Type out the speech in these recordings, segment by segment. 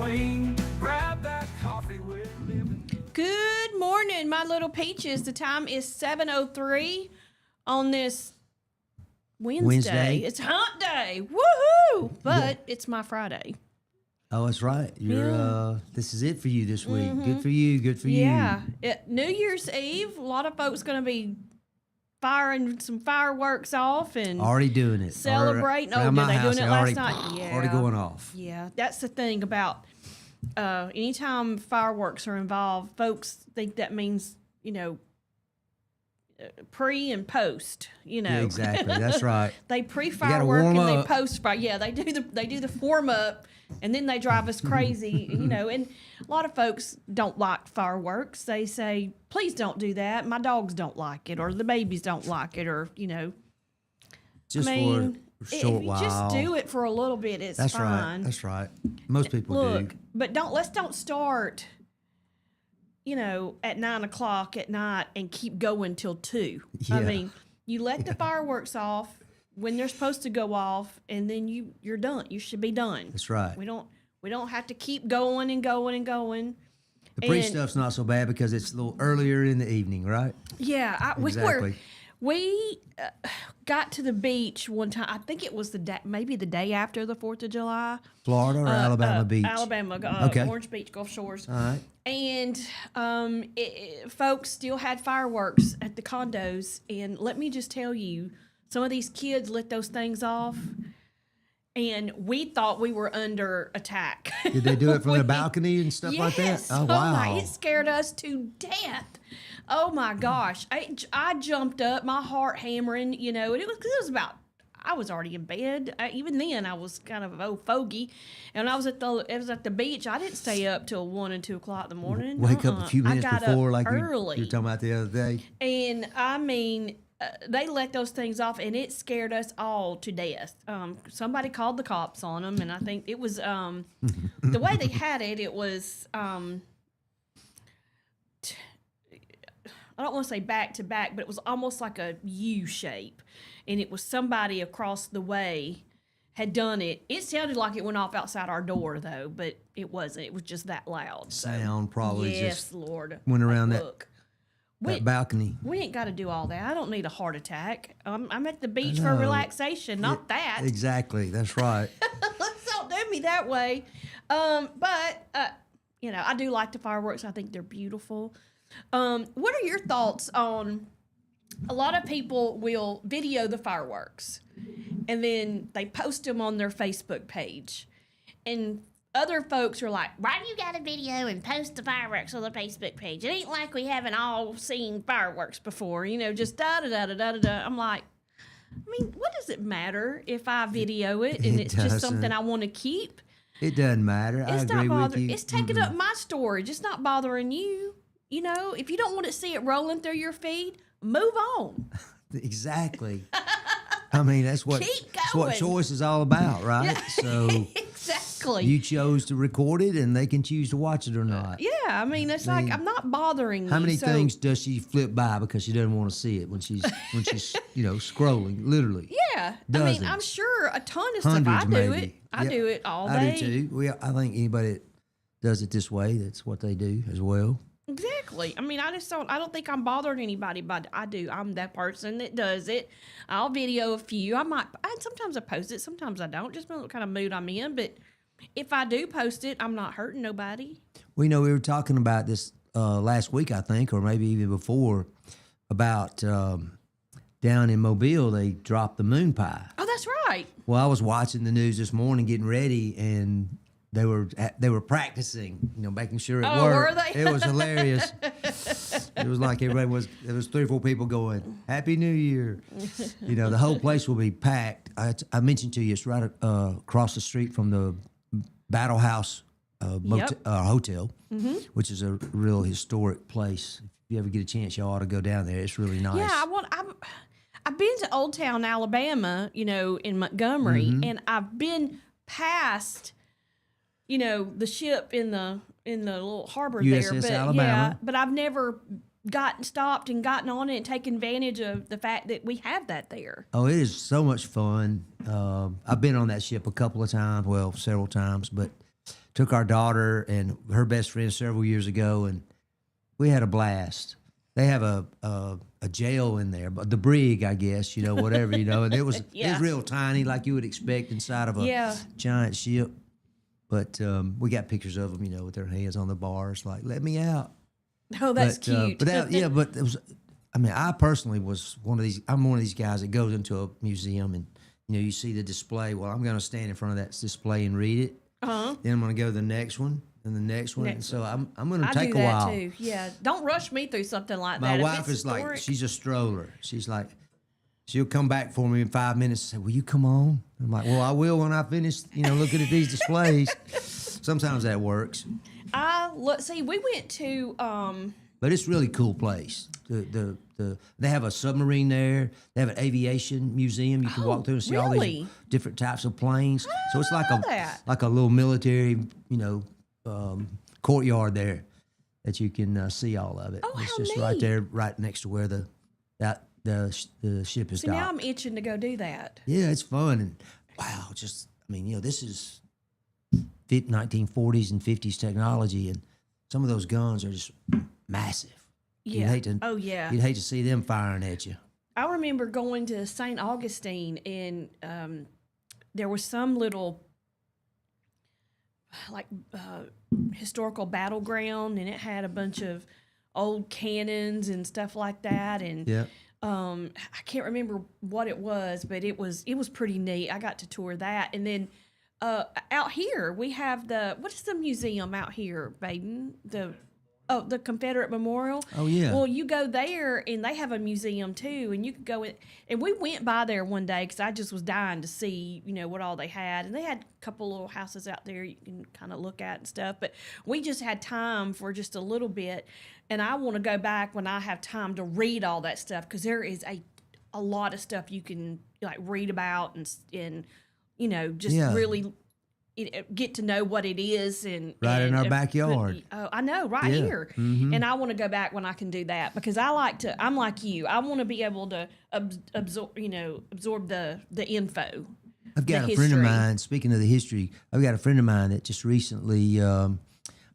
swing. Grab that coffee with living. Good morning, my little peaches. The time is 7:03 on this Wednesday. It's hump day. Woohoo! But it's my Friday. Oh, that's right. You're this is it for you this week. Good for you. Good for you. Yeah. New Year's Eve, a lot of folks going to be firing some fireworks off and Already doing it. celebrating. Around Oh, my did they house, doing it last night? Yeah. Already going off. Yeah, that's the thing about anytime fireworks are involved, folks think that means, pre and post, Yeah, exactly. That's right. They pre-firework warm and up. they post-fire. Yeah, they do the warm up, and then they drive us crazy, And a lot of folks don't like fireworks. They say, "Please don't do that. My dogs don't like it, or the babies don't like it, or Just I mean, for a short if you while. just do it for a little bit, it's That's fine. right. That's right. Most people Look, do. but let's don't start, at 9 o'clock at night and keep going till 2. I Yeah. mean, you let the fireworks off when they're supposed to go off, and then you're done. You should be done. That's right. We don't have to keep going and going and going. The pre and- stuff's not so bad because it's a little earlier in the evening, right? Yeah, Exactly. We got to the beach one time. I think it was maybe the day after the 4th of July. Florida or Alabama Beach? Alabama, Okay. Orange Beach, Gulf Shores. All right. And folks still had fireworks at the condos. And let me just tell you, some of these kids lit those things off, and we thought we were under attack. Did they do it from the balcony and stuff like that? Yes. Oh, wow. My, it scared us to death. Oh, my gosh. I jumped up, my heart hammering, and it was about, I was already in bed. Even then, I was kind of an old fogey. And I was at the beach. I didn't stay up till 1 and 2 o'clock in the morning. Wake up a few minutes I got before, up like early. you were talking about the other day. And I mean, they let those things off, and it scared us all to death. Somebody called the cops on them, and I think it was the way they had it. It was I don't want to say back to back, but it was almost like a U shape, and it was somebody across the way had done it. It sounded like it went off outside our door, though, but it wasn't. It was just that loud. Sound probably yes, just Lord. went around that Look. that balcony. We ain't got to do all that. I don't need a heart attack. I'm at the beach for know. relaxation, not that. Exactly. That's right. Don't do me that way. But I do like the fireworks. I think they're beautiful. What are your thoughts on? A lot of people will video the fireworks, and then they post them on their Facebook page, and other folks are like, "Why do you got a video and post the fireworks on the Facebook page? It ain't like we haven't all seen fireworks before, just da da da da da da." I'm like, I mean, what does it matter if I video it and it's just something I want to keep? It doesn't matter. I It's agree not with bothering. you. It's taking up my storage. It's not bothering you. If you don't want to see it rolling through your feed, move on. Exactly. I mean, that's what Keep that's what going. choice is all about, right? So Exactly. you chose to record it, and they can choose to watch it or not. Yeah, I mean, it's like I'm not bothering you. How many so- things does she flip by because she doesn't want to see it when she's scrolling, literally? Yeah, I Dozens. mean, I'm sure a ton of stuff. I Hundreds, do maybe. it. I Yeah, do it all I day. do too. I think anybody that does it this way, that's what they do as well. Exactly. I mean, I don't think I'm bothering anybody, but I do. I'm that person that does it. I'll video a few. Sometimes I post it, sometimes I don't. Just depends what kind of mood I'm in. But if I do post it, I'm not hurting nobody. Well, we were talking about this last week, I think, or maybe even before, about down in Mobile, they dropped the moon pie. Oh, that's right. Well, I was watching the news this morning, getting ready, and they were practicing, making sure it Oh, worked. were they? It was hilarious. It was like there was 3 or 4 people going, "Happy New Year." The whole place will be packed. I mentioned to you, it's right across the street from the Battle House hotel, which is a real historic place. If you ever get a chance, you ought to go down there. It's really nice. Yeah, I've been to Old Town, Alabama, in Montgomery, and I've been past, the ship in the little harbor USS there. But Alabama. yeah, but I've never stopped and gotten on it and taken advantage of the fact that we have that there. Oh, it is so much fun. I've been on that ship a couple of times, well, several times, but took our daughter and her best friend several years ago, and we had a blast. They have a jail in there, but the brig, I guess, whatever, and it was real tiny, like you would expect inside of a giant ship. But we got pictures of them, with their hands on the bars, like, let me out. Oh, that's cute. But it was. I mean, I personally was one of these. I'm one of these guys that goes into a museum and you see the display. Well, I'm going to stand in front of that display and read it. Then I'm going to go to the next one and the next one. So I'm going to take a while. I do that too. Yeah, don't rush me through something like My that. wife is like, she's a stroller. She's like, she'll come back for me in 5 minutes and say, "Will you come on?" I'm like, "Well, I will when I finish, looking at these displays." Sometimes that works. See, we went to. But it's a really cool place. They have a submarine there. They have an aviation museum. You can walk through and see all these different types of planes. So it's like a little military, courtyard there that you can see all of it. Oh, it's how just neat. right there, right next to where the ship is docked. Now I'm itching to go do that. Yeah, it's fun and wow. This is 1940s and 50s technology, and some of those guns are just massive. Yeah. You'd hate to see them firing at you. I remember going to St. Augustine, and there was some little historical battleground, and it had a bunch of old cannons and stuff like that. And I can't remember what it was, but it was pretty neat. I got to tour that, and then out here we have what is the museum out here, Baden? The Confederate Memorial. Oh, yeah. Well, you go there, and they have a museum, too, and you could go in. And we went by there one day because I just was dying to see, what all they had. And they had a couple little houses out there you can kind of look at and stuff. But we just had time for just a little bit. And I want to go back when I have time to read all that stuff because there is a lot of stuff you can, read about and really get to know what it is and in our backyard. I know, here. Mm-hmm. And I want to go back when I can do that because I'm like you. I want to be able to absorb the info. I've got a friend of mine. Speaking of the history, I've got a friend of mine that just recently, I don't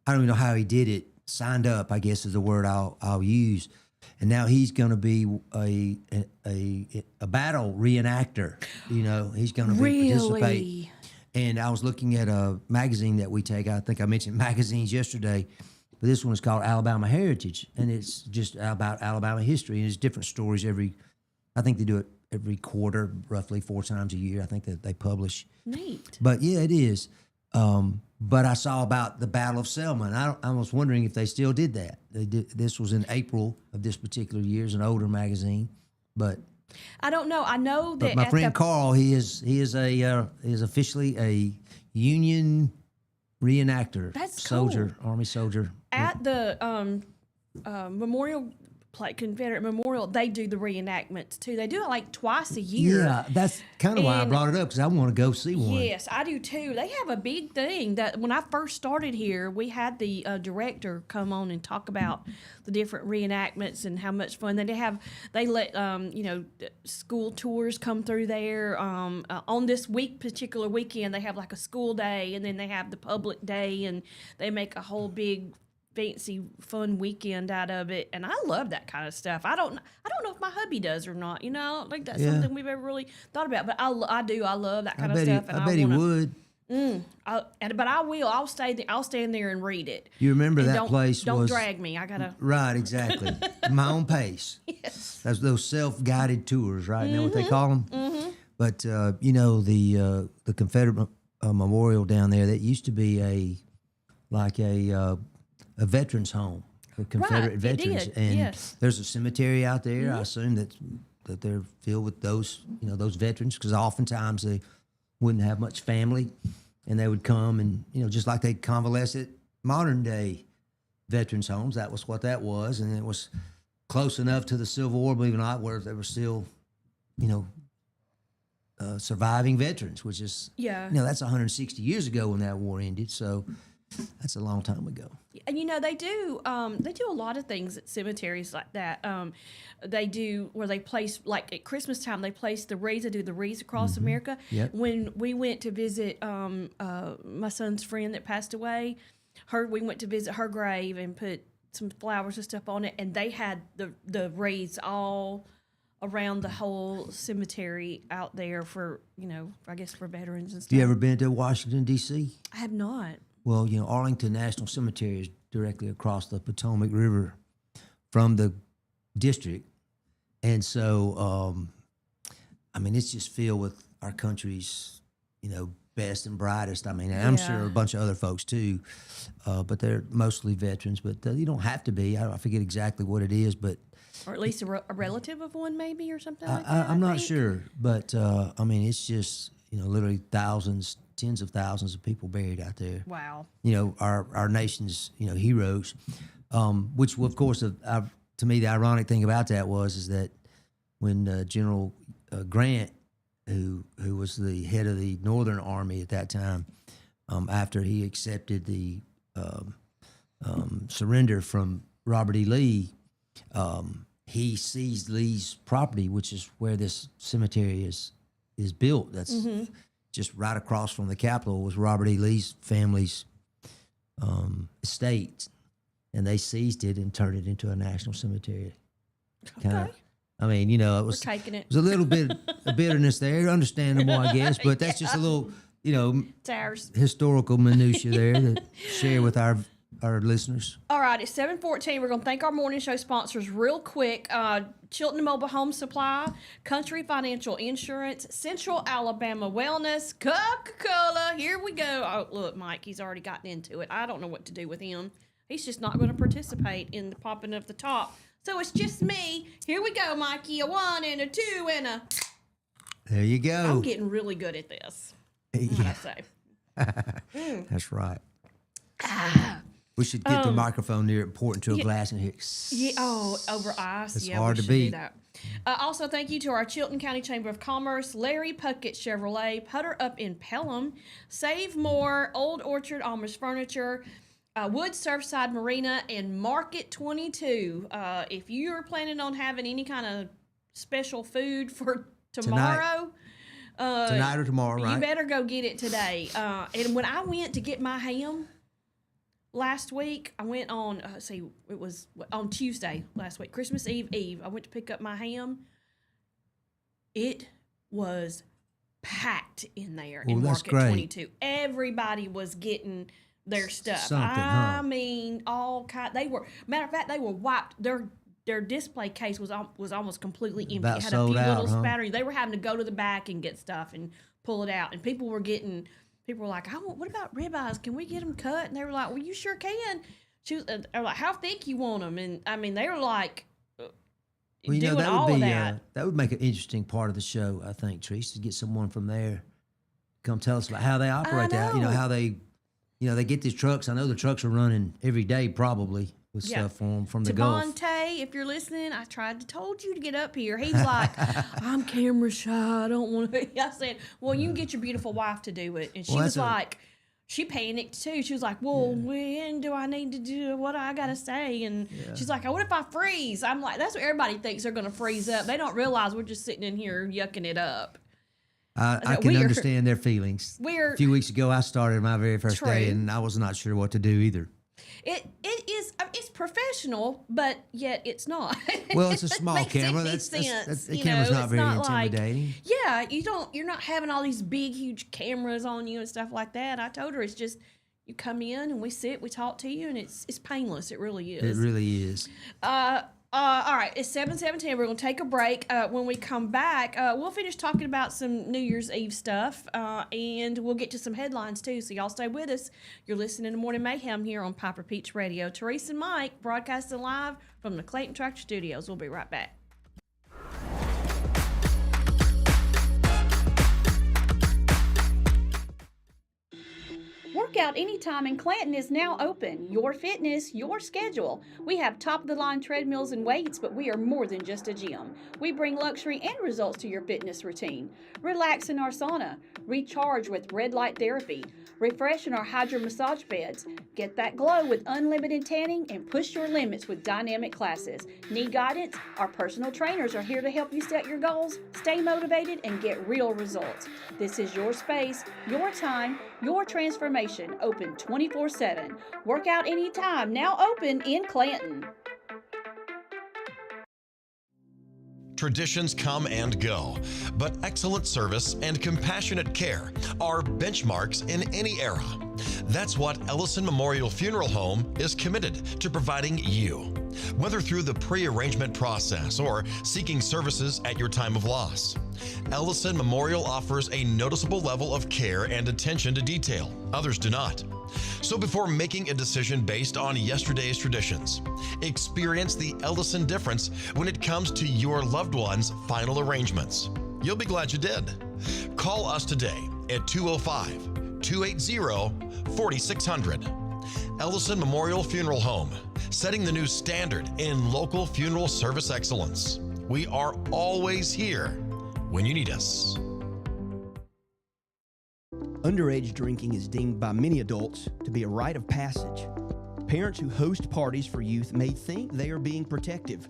even know how he did it. Signed up, I guess is the word I'll use. And now he's going to be a battle reenactor. He's going to be participate. And I was looking at a magazine that we take. I think I mentioned magazines yesterday, but this one is called Alabama Heritage, and it's just about Alabama history. And there's different stories I think they do it every quarter, roughly 4 times a year. I think that they publish. Neat. But yeah, it is. But I saw about the Battle of Selma, and I was wondering if they still did that. They did. This was in April of this particular year. It's an older magazine, but. I don't know. I know that. But my friend Carl, he is officially a Union reenactor. That's soldier, cool. Army soldier. At the Memorial, Confederate Memorial, they do the reenactments too. They do it twice a year. Yeah, that's kind of why I brought it up because I want to go see one. Yes, I do too. They have a big thing that when I first started here, we had the director come on and talk about the different reenactments and how much fun they let school tours come through there. On this particular weekend, they have a school day, and then they have the public day, and they make a whole big fancy fun weekend out of it, and I love that kind of stuff. I don't know if my hubby does or not. I don't think that's something we've ever really thought about, but I do. I love that kind of stuff. I bet he would. But I will. I'll stand there and read it. You remember that place? Don't drag me. I gotta. Right, exactly. My own pace. Yes. That's those self-guided tours, right? Isn't that what they call them? Mm-hmm. But the Confederate Memorial down there, that used to be a veterans home for Confederate veterans, and there's a cemetery out there. Mm-hmm. I assume that they're filled with those veterans because oftentimes they wouldn't have much family, and they would come and just like they convalesce at modern day veterans homes. That was what that was, and it was close enough to the Civil War, believe it or not, where they were still surviving veterans, which is that's 160 years ago when that war ended. So that's a long time ago. And they do a lot of things at cemeteries like that. They do where they place, like at Christmas time, they place the wreaths. They do the wreaths across America. Yep. When we went to visit my son's friend that passed away, we went to visit her grave and put some flowers and stuff on it, and they had the wreaths all around the whole cemetery out there for, I guess for veterans and stuff. You ever been to Washington, D.C.? I have not. Well, Arlington National Cemetery is directly across the Potomac River from the district. And so, it's just filled with our country's, best and brightest. I'm sure a bunch of other folks too, but they're mostly veterans. But you don't have to be. I forget exactly what it is, but or at least a relative of one, maybe, or something like that. I'm not sure, but it's just literally thousands, tens of thousands of people buried out there. Wow. Our nation's heroes, which of course, to me, the ironic thing about that is that when General Grant, who was the head of the Northern Army at that time, after he accepted the surrender from Robert E. Lee, he seized Lee's property, which is where this cemetery is built. That's just right across from the Capitol was Robert E. Lee's family's estate, and they seized it and turned it into a national cemetery. Okay. It was taking it. There's a little bit of bitterness there, understandable, I guess, but that's just a little, it's ours. historical minutia there to share with our listeners. All right, it's 7:14. We're going to thank our morning show sponsors real quick. Chilton Mobile Home Supply, Country Financial Insurance, Central Alabama Wellness, Coca-Cola. Here we go. Oh, look, Mike, he's already gotten into it. I don't know what to do with him. He's just not going to participate in the popping of the top. So it's just me. Here we go, Mikey. A 1 and a 2 and a... There you go. I'm getting really good at this. Yeah. I say. That's right. We should get the microphone near it, pour it into a glass and hit. Yeah, over ice. It's yeah, hard we to should beat. do that. Also, thank you to our Chilton County Chamber of Commerce, Larry Puckett Chevrolet, Putter Up in Pelham, Save More, Old Orchard Amish Furniture, Wood Surfside Marina, and Market 22. If you're planning on having any kind of special food for tomorrow, tonight or tomorrow, right? You better go get it today. And when I went to get my ham last week, I went on, it was on Tuesday last week, Christmas Eve. I went to pick up my ham. It was packed in there in that's Market great. 22. Everybody was getting their stuff. All kind. Matter of fact, they were wiped. Their display case was almost completely empty. About It had sold a few out, little huh? spatterings. They were having to go to the back and get stuff and pull it out. And people were like, what about ribeyes? Can we get them cut? And they were like, well, you sure can. They were like, how thick you want them? And they were like, doing all of that. That would make an interesting part of the show, I think, Trish, to get someone from there to come tell us about how they operate that. How they get these trucks. I know the trucks are running every day probably with stuff from the Gulf. Devontae, if you're listening, I told you to get up here. He's like, I'm camera shy. I don't want to. I said, well, you can get your beautiful wife to do it. And she was like, she panicked too. She was like, well, when do I need to do what I got to say? And she's like, what if I freeze? I'm like, that's what everybody thinks they're going to freeze up. They don't realize we're just sitting in here yucking it up. I can understand their feelings. A few weeks ago, I started my very first day, and I was not sure what to do either. It is. It's professional, but yet it's not. Well, it's a small camera. The camera's not very intimidating. You're not having all these big, huge cameras on you and stuff like that. I told her it's just you come in and we sit, we talk to you, and it's painless. It really is. It really is. All right, it's 7:17. We're going to take a break. When we come back, we'll finish talking about some New Year's Eve stuff, and we'll get to some headlines, too, so y'all stay with us. You're listening to Morning Mayhem here on Piper Peach Radio. Teresa and Mike broadcasting live from the Clayton Tractor Studios. We'll be right back. Workout Anytime in Clanton is now open. Your fitness, your schedule. We have top-of-the-line treadmills and weights, but we are more than just a gym. We bring luxury and results to your fitness routine. Relax in our sauna. Recharge with red light therapy. Refresh in our hydro massage beds. Get that glow with unlimited tanning and push your limits with dynamic classes. Need guidance? Our personal trainers are here to help you set your goals, stay motivated, and get real results. This is your space, your time, your transformation. Open 24/7. Workout Anytime, now open in Clanton. Traditions come and go, but excellent service and compassionate care are benchmarks in any era. That's what Ellison Memorial Funeral Home is committed to providing you, whether through the pre-arrangement process or seeking services at your time of loss. Ellison Memorial offers a noticeable level of care and attention to detail. Others do not. So before making a decision based on yesterday's traditions, experience the Ellison difference when it comes to your loved one's final arrangements. You'll be glad you did. Call us today at 205-280-4600. Ellison Memorial Funeral Home, setting the new standard in local funeral service excellence. We are always here when you need us. Underage drinking is deemed by many adults to be a rite of passage. Parents who host parties for youth may think they are being protective,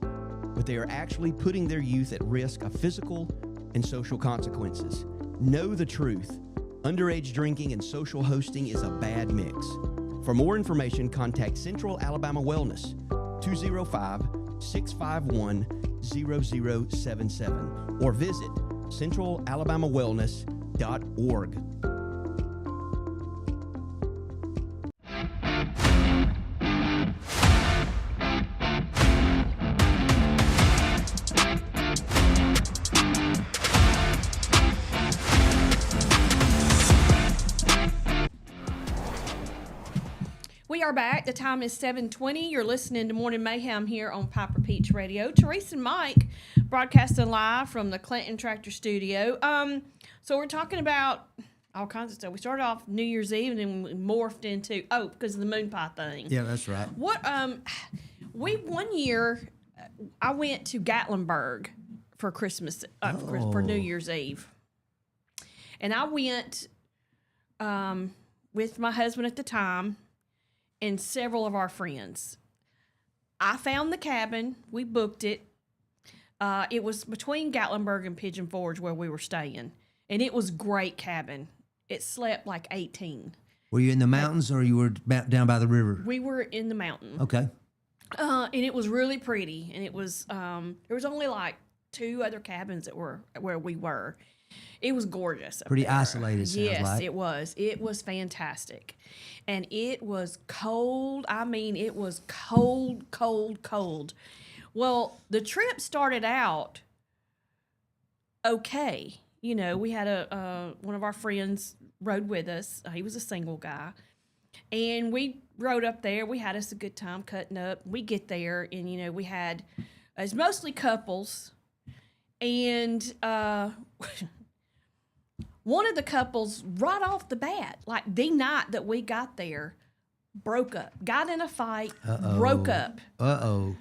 but they are actually putting their youth at risk of physical and social consequences. Know the truth. Underage drinking and social hosting is a bad mix. For more information, contact Central Alabama Wellness, 205-651-0077, or visit centralalabamawellness.org. We are back. The time is 7:20. You're listening to Morning Mayhem here on Piper Peach Radio. Teresa and Mike broadcasting live from the Clanton Tractor Studio. So we're talking about all kinds of stuff. We started off New Year's Eve and then we morphed into, because of the moon pie thing. Yeah, that's right. What, one year, I went to Gatlinburg for Christmas, for New Year's Eve. And I went with my husband at the time and several of our friends. I found the cabin. We booked it. It was between Gatlinburg and Pigeon Forge where we were staying. And it was a great cabin. It slept like 18. Were you in the mountains or you were down by the river? We were in the mountain. Okay. And it was really pretty. And it was, there was only like 2 other cabins that were where we were. It was gorgeous. Pretty isolated, sounds yes, like. it was. It was fantastic. And it was cold. I mean, it was cold, cold, cold. Well, the trip started out okay. You know, we had one of our friends rode with us. He was a single guy. And we rode up there. We had us a good time cutting up. We get there, and, you know, we had, it's mostly couples. And one of the couples, right off the bat, like the night that we got there, broke up. Got in a fight, broke up. That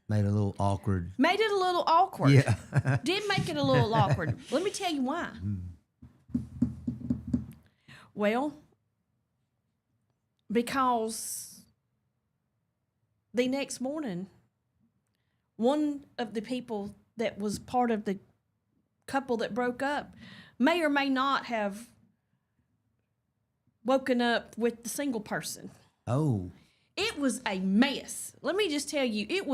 made it a little awkward. Made it a little awkward. Yeah. Did make it a little awkward. Let me tell you why. Well, because the next morning, one of the people that was part of the couple that broke up may or may not have woken up with the single person. Oh. It was a mess. Let me just tell you, it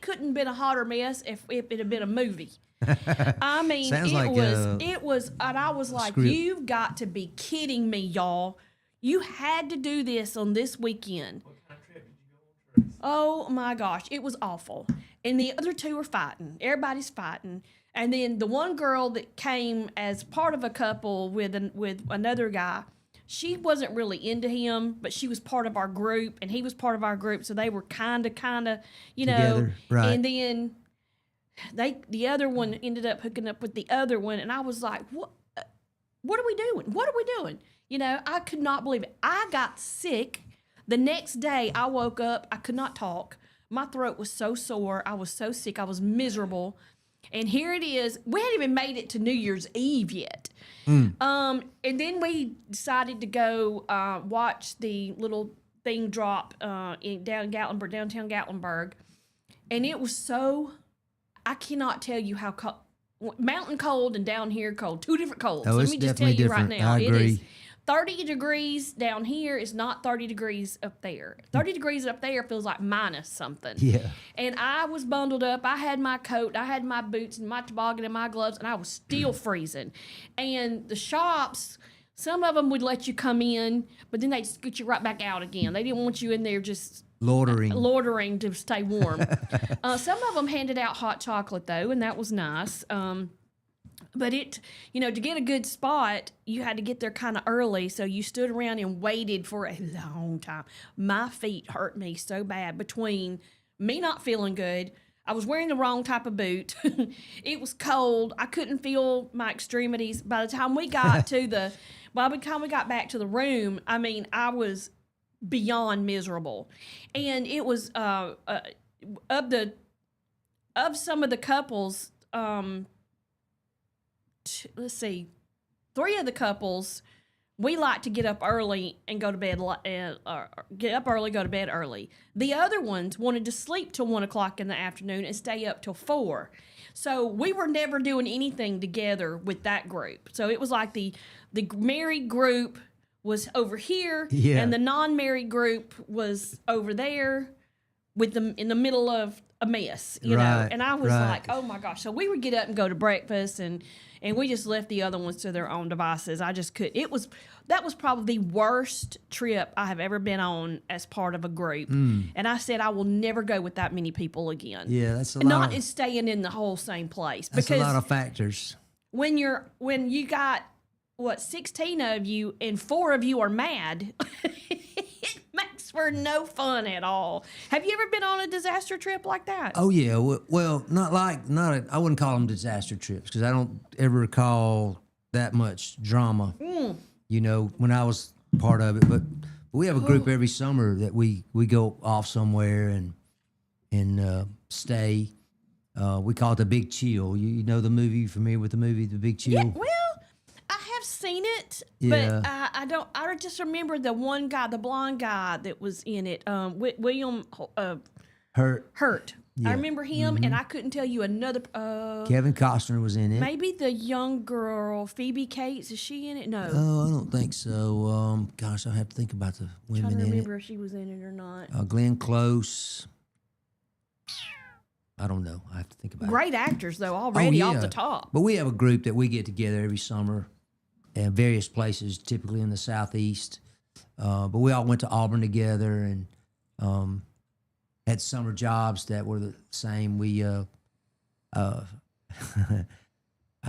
couldn't have been a hotter mess if it had been a movie. I mean, Sounds like it was, and I was like, script. you've got to be kidding me, y'all. You had to do this on this weekend. What kind of trip did you go on, Trace? Oh my gosh, it was awful. And the other 2 are fighting. Everybody's fighting. And then the one girl that came as part of a couple with another guy, she wasn't really into him, but she was part of our group, and he was part of our group, so they were kind of, you know. Together, right. And then the other one ended up hooking up with the other one, and I was like, what are we doing? What are we doing? You know, I could not believe it. I got sick. The next day, I woke up. I could not talk. My throat was so sore. I was so sick. I was miserable. And here it is. We hadn't even made it to New Year's Eve yet. And then we decided to go watch the little thing drop downtown Gatlinburg. And it was so, I cannot tell you how cold. Mountain cold and down here cold. Two different colds. Oh, Let it's me just tell definitely you right different. now. I It is agree. 30 degrees down here is not 30 degrees up there. 30 degrees up there feels like minus something. Yeah. And I was bundled up. I had my coat, I had my boots and my toboggan and my gloves, and I was still freezing. And the shops, some of them would let you come in, but then they'd scoot you right back out again. They didn't want you in there just loitering to stay warm. Some of them handed out hot chocolate, though, and that was nice. But to get a good spot, you had to get there kind of early, so you stood around and waited for a long time. My feet hurt me so bad between me not feeling good. I was wearing the wrong type of boot. It was cold. I couldn't feel my extremities. By the time we got back to the room, I mean, I was beyond miserable. And it was of some of the couples, let's see, 3 of the couples, we like to get up early and go to bed, get up early, go to bed early. The other ones wanted to sleep till 1 o'clock in the afternoon and stay up till 4. So we were never doing anything together with that group. So it was like the married group was over here, and the non-married group was over there in the middle of a mess, you know. And I was like, oh my gosh. So we would get up and go to breakfast, and we just left the other ones to their own devices. I just couldn't. That was probably the worst trip I have ever been on as part of a group. And I said I will never go with that many people again. Yeah, that's a lot. Not in staying in the whole same place. That's because a lot of factors. when you got 16 of you and 4 of you are mad, it makes for no fun at all. Have you ever been on a disaster trip like that? Oh yeah, well, I wouldn't call them disaster trips because I don't ever recall that much drama. You know, when I was part of it, but we have a group every summer that we go off somewhere and stay. We call it the Big Chill. You know the movie? You familiar with the movie, The Big Chill? Yeah, well, I have seen it, Yeah. but I don't. I just remember the one guy, the blonde guy that was in it. William Hurt. Yeah. I remember him, and I couldn't tell you another. Kevin Costner was in it. Maybe the young girl, Phoebe Cates. Is she in it? No. Oh, I don't think so. Gosh, I have to think about the I'm women trying to in remember it. if she was in it or not. Glenn Close. I don't know. I have to think about it. Great actors, though, already off the top. But we have a group that we get together every summer at various places, typically in the Southeast. But we all went to Auburn together and had summer jobs that were the same. We I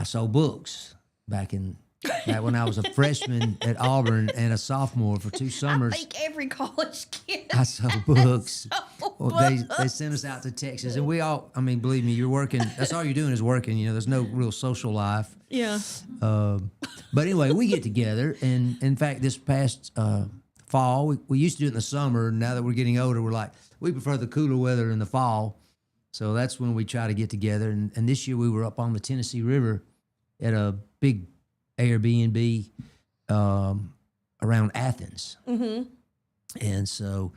sold books back when I was a freshman at Auburn and a sophomore for 2 summers. I think every college kid. I sold books. sold Well, they sent us out to Texas, and we all, I mean, believe me, you're working. That's all you're doing is working. You know, there's no real social life. Yeah. But anyway, we get together, and in fact, this past fall, we used to do it in the summer. Now that we're getting older, we're like, we prefer the cooler weather in the fall. So that's when we try to get together. And this year we were up on the Tennessee River at a big Airbnb around Athens. Mm-hmm. And so,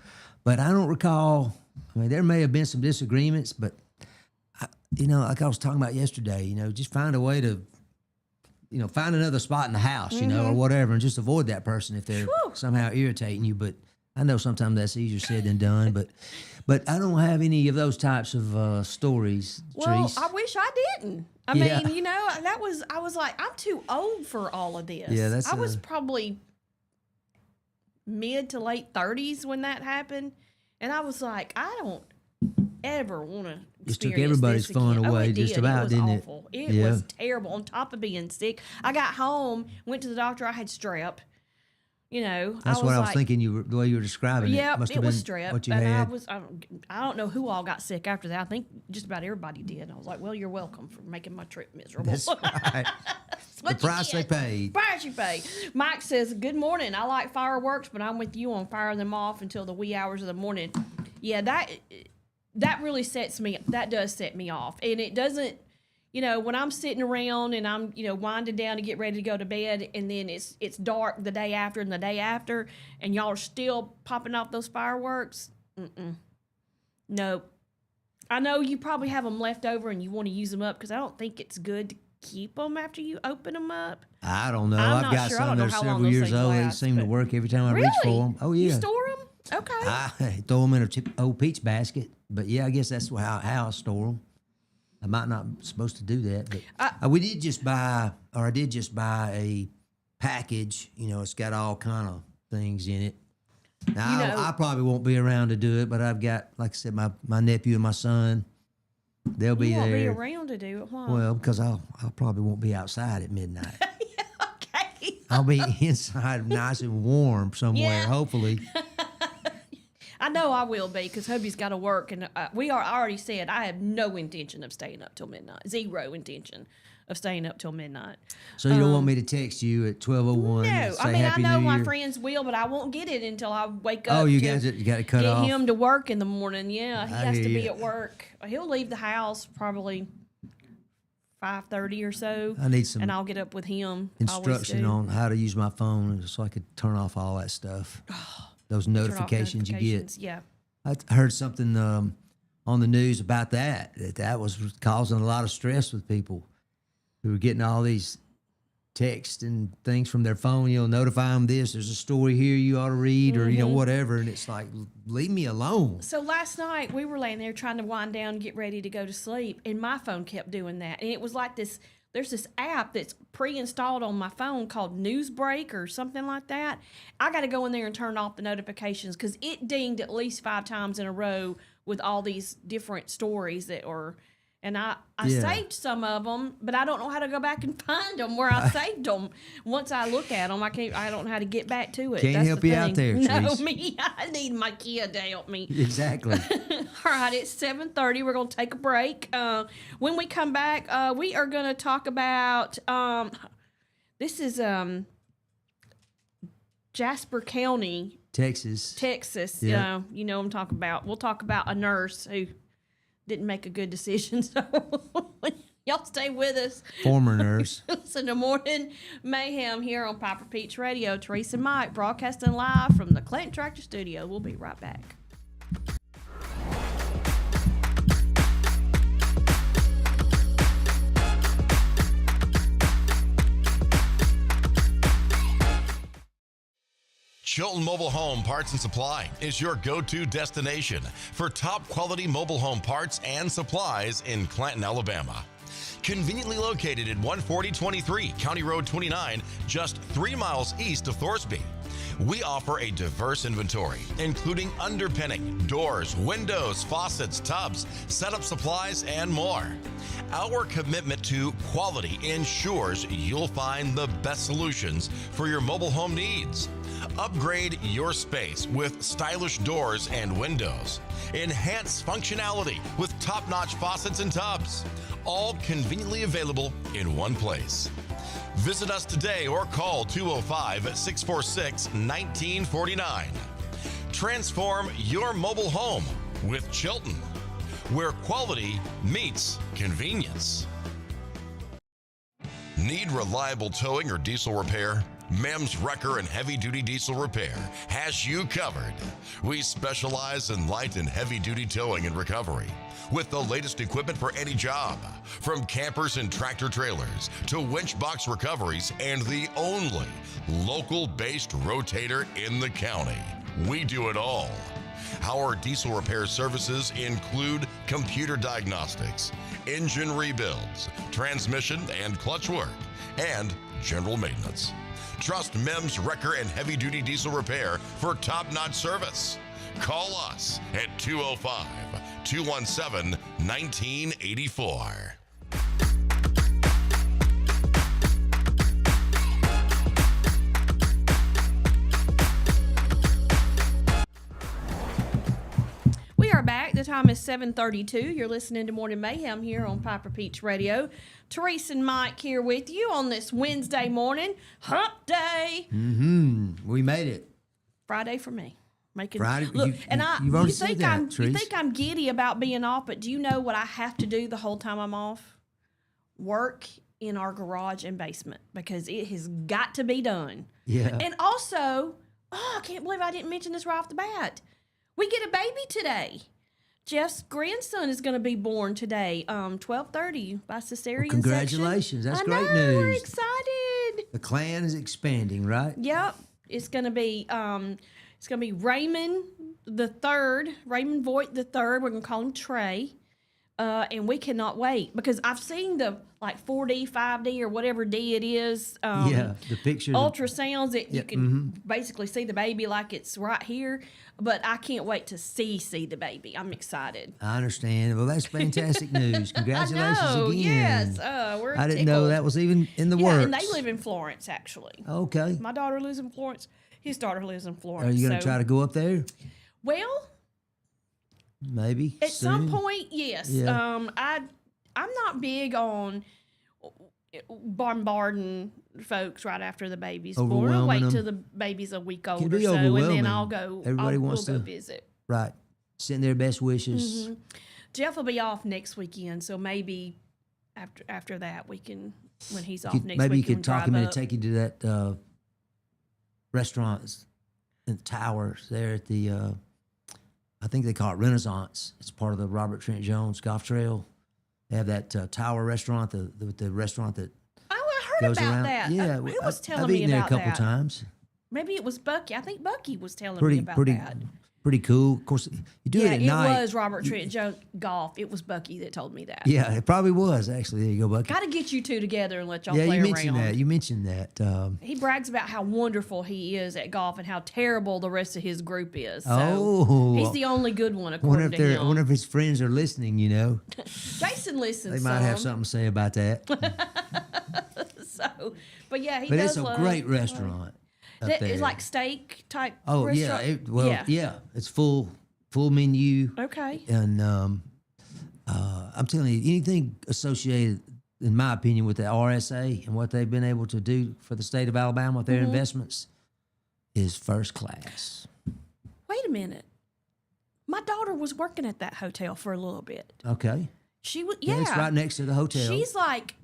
but I don't recall, I mean, there may have been some disagreements, but, like I was talking about yesterday, just find a way to, find another spot in the house, or whatever, and just avoid that person if they're somehow irritating you. But I know sometimes that's easier said than done, but I don't have any of those types of stories, Well, Treese. I wish I didn't. I Yeah. mean, I was like, I'm too old for all of this. Yeah, that's I was probably mid to late 30s when that happened. And I was like, I don't ever want to Just took experience everybody's this fun again. away, it just did. about, it was didn't it? awful. It Yeah. was terrible. On top of being sick, I got home, went to the doctor. I had strep. That's what I was like, thinking. The way you were describing it. Yeah, Must it have was been strep. what you and had. I don't know who all got sick after that. I think just about everybody did. I was like, well, you're welcome for making my trip miserable. That's right. What the you price get. they paid. Price you pay. Mike says, "Good morning. I like fireworks, but I'm with you on firing them off until the wee hours of the morning." Yeah, that really sets me. That does set me off, and it doesn't. You know, when I'm sitting around and I'm, winding down to get ready to go to bed, and then it's dark the day after and the day after, and y'all are still popping off those fireworks. Nope. I know you probably have them left over and you want to use them up because I don't think it's good to keep them after you open them up. I don't know. I'm I've not got sure. I some don't know that are how long several those years things old. They last, seem to but- work every time I reach for them. Oh, yeah. You store them? Okay. I throw them in a old peach basket. But, yeah, I guess that's how I store them. I might not supposed to do that. But I did just buy a package. It's got all kind of things in it. Now, I probably won't be around to do it, but I've got, like I said, my nephew and my son. They'll be you won't there. be around to do it. Why? Well, because I probably won't be outside at midnight. Okay. I'll be inside nice and warm somewhere, Yeah. hopefully. I know I will be because hubby's got to work, and I already said I have no intention of staying up till midnight. Zero intention of staying up till midnight. So you don't want me to text you at 12:01? No, and I say mean Happy I know New my Year? friends will, but I won't get it until I wake up. Oh, you to got to cut get off. him to work in the morning. Yeah, he I has hear to be ya. at work. He'll leave the house probably 5:30 or so. I need some and I'll get up with him. instruction Always do. on how to use my phone so I could turn off all that stuff. Those Turn off notifications you get. notifications, Yeah. I heard something on the news about that was causing a lot of stress with people who were getting all these texts and things from their phone. Notify them this. There's a story here you ought to read, or whatever. And it's like, leave me alone. So last night we were laying there trying to wind down and get ready to go to sleep, and my phone kept doing that. And it was like this. There's this app that's pre-installed on my phone called Newsbreak or something like that. I got to go in there and turn off the notifications because it dinged at least 5 times in a row with all these different stories that are. And I Yeah. saved some of them, but I don't know how to go back and find them where I saved them. Once I look at them, I don't know how to get back to it. Can't That's help the you out thing. there, No, Treese. me. I need my kid to help me. Exactly. All right, it's 7:30. We're going to take a break. When we come back, we are going to talk about this is Jasper County, Texas. Texas. Yeah. You know what I'm talking about. We'll talk about a nurse who didn't make a good decision. So y'all stay with us. Former nurse. Listen to Morning Mayhem here on Piper Peach Radio. Teresa and Mike broadcasting live from the Clinton Tractor Studio. We'll be right back. Chilton Mobile Home Parts and Supply is your go-to destination for top quality mobile home parts and supplies in Clanton, Alabama. Conveniently located at 14023 County Road 29, just 3 miles east of Thorsby. We offer a diverse inventory, including underpinning, doors, windows, faucets, tubs, setup supplies, and more. Our commitment to quality ensures you'll find the best solutions for your mobile home needs. Upgrade your space with stylish doors and windows. Enhance functionality with top-notch faucets and tubs. All conveniently available in one place. Visit us today or call 205-646-1949. Transform your mobile home with Chilton, where quality meets convenience. Need reliable towing or diesel repair? Mem's Wrecker and Heavy Duty Diesel Repair has you covered. We specialize in light and heavy duty towing and recovery with the latest equipment for any job, from campers and tractor trailers to winch box recoveries, and the only local-based rotator in the county. We do it all. Our diesel repair services include computer diagnostics, engine rebuilds, transmission and clutch work, and general maintenance. Trust Mem's Wrecker and Heavy Duty Diesel Repair for top-notch service. Call us at 205-217-1984. We are back to talk time is 7:32. You're listening to Morning Mayhem here on Piper Peach Radio. Teresa and Mike here with you on this Wednesday morning, hump day. We made it. Friday for me. Making Friday? look, You've already said that, you Teresa. think I'm giddy about being off, but do you know what I have to do the whole time I'm off? Work in our garage and basement because it has got to be done. Yeah. And also, I can't believe I didn't mention this right off the bat. We get a baby today. Jeff's grandson is going to be born today, 12:30 by cesarean Congratulations. section. That's great We're news. excited. The clan is expanding, right? Yep. It's going to be Raymond the third, Raymond Voigt the third. We're going to call him Trey. And we cannot wait because I've seen the 4D, 5D, or whatever D it is. The pictures. Ultrasounds that you can basically see the baby like it's right here. But I can't wait to see the baby. I'm excited. I understand. Well, that's fantastic news. Congratulations I know, again. yes. We're I didn't know tickled. that was even in the Yeah, works. and they live in Florence, actually. Okay. My daughter lives in Florence. His daughter lives in Florence. Are you going to try to go up there? Well, Maybe at soon? some point, yes. Yeah. I'm not big on bombarding folks right after the baby's born. I'll Overwhelming wait them. till the baby's a week old be or so, and overwhelming. then I'll go. Everybody wants we'll to- go visit. Right. Send their best wishes. Jeff will be off next weekend, so maybe after that we can, when he's off Could- next maybe you week, we could can talk him drive into up. taking you to that restaurant in the towers there at the, I think they call it Renaissance. It's part of the Robert Trent Jones Golf Trail. They have that tower restaurant, the restaurant that Oh, I heard goes about around. that. Yeah, Who was telling I've me eaten there a about couple that? times. Maybe it was Bucky. I think Bucky was telling me about that. Pretty cool. Of course, you do Yeah, it at it night. was Robert Trent Jones Golf. It was Bucky that told me that. Yeah, it probably was actually. There you go, Bucky. Got to get you two together and let y'all Yeah, play you mentioned around. that. You mentioned that. He brags about how wonderful he is at golf and how terrible the rest of his group is. So Oh. he's the only good one I according wonder if to him. wonder if his friends are listening. You know, Jason listens. they might have something to say about that. So, but yeah, he But does it's a love, great restaurant. Up That there. is like steak type. Oh yeah, restaurant? yeah. It's full menu, Okay. and I'm telling you, anything associated, in my opinion, with the RSA and what they've been able to do for the state of Alabama with their Mm-hmm. investments is first class. Wait a minute. My daughter was working at that hotel for a little bit. Okay, She was it's right next to the hotel. She's like,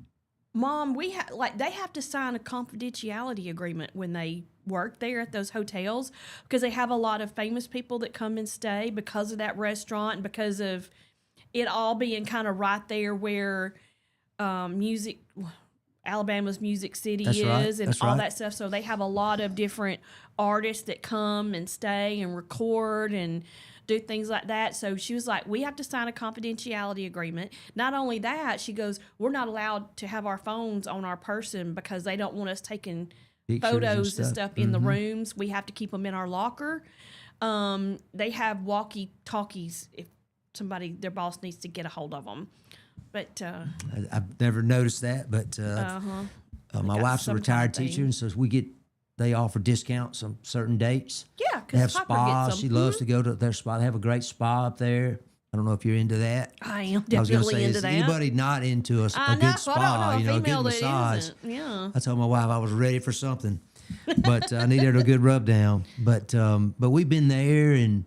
Mom, they have to sign a confidentiality agreement when they work there at those hotels because they have a lot of famous people that come and stay because of that restaurant and because of it all being kind of right there where Alabama's Music City That's is right, and that's all right. that stuff. So they have a lot of different artists that come and stay and record and do things like that. So she was like, we have to sign a confidentiality agreement. Not only that, she goes, we're not allowed to have our phones on our person because they don't want us taking Pictures and photos and stuff. stuff in the rooms. We have to keep them in our locker. They have walkie-talkies if their boss needs to get a hold of them. But I've never noticed that, but my got wife's a some retired kind of teacher, and so they offer discounts on certain dates. yeah, They have because Piper spas. gets them. She loves to go to their spa. They have a great spa up there. I don't know if you're into that. I am I was going to definitely say, into is that. anybody not into a I know, good I don't spa, know a a good female that massage? isn't. Yeah. I told my wife I was ready for something, but I needed a good rub down. But we've been there, and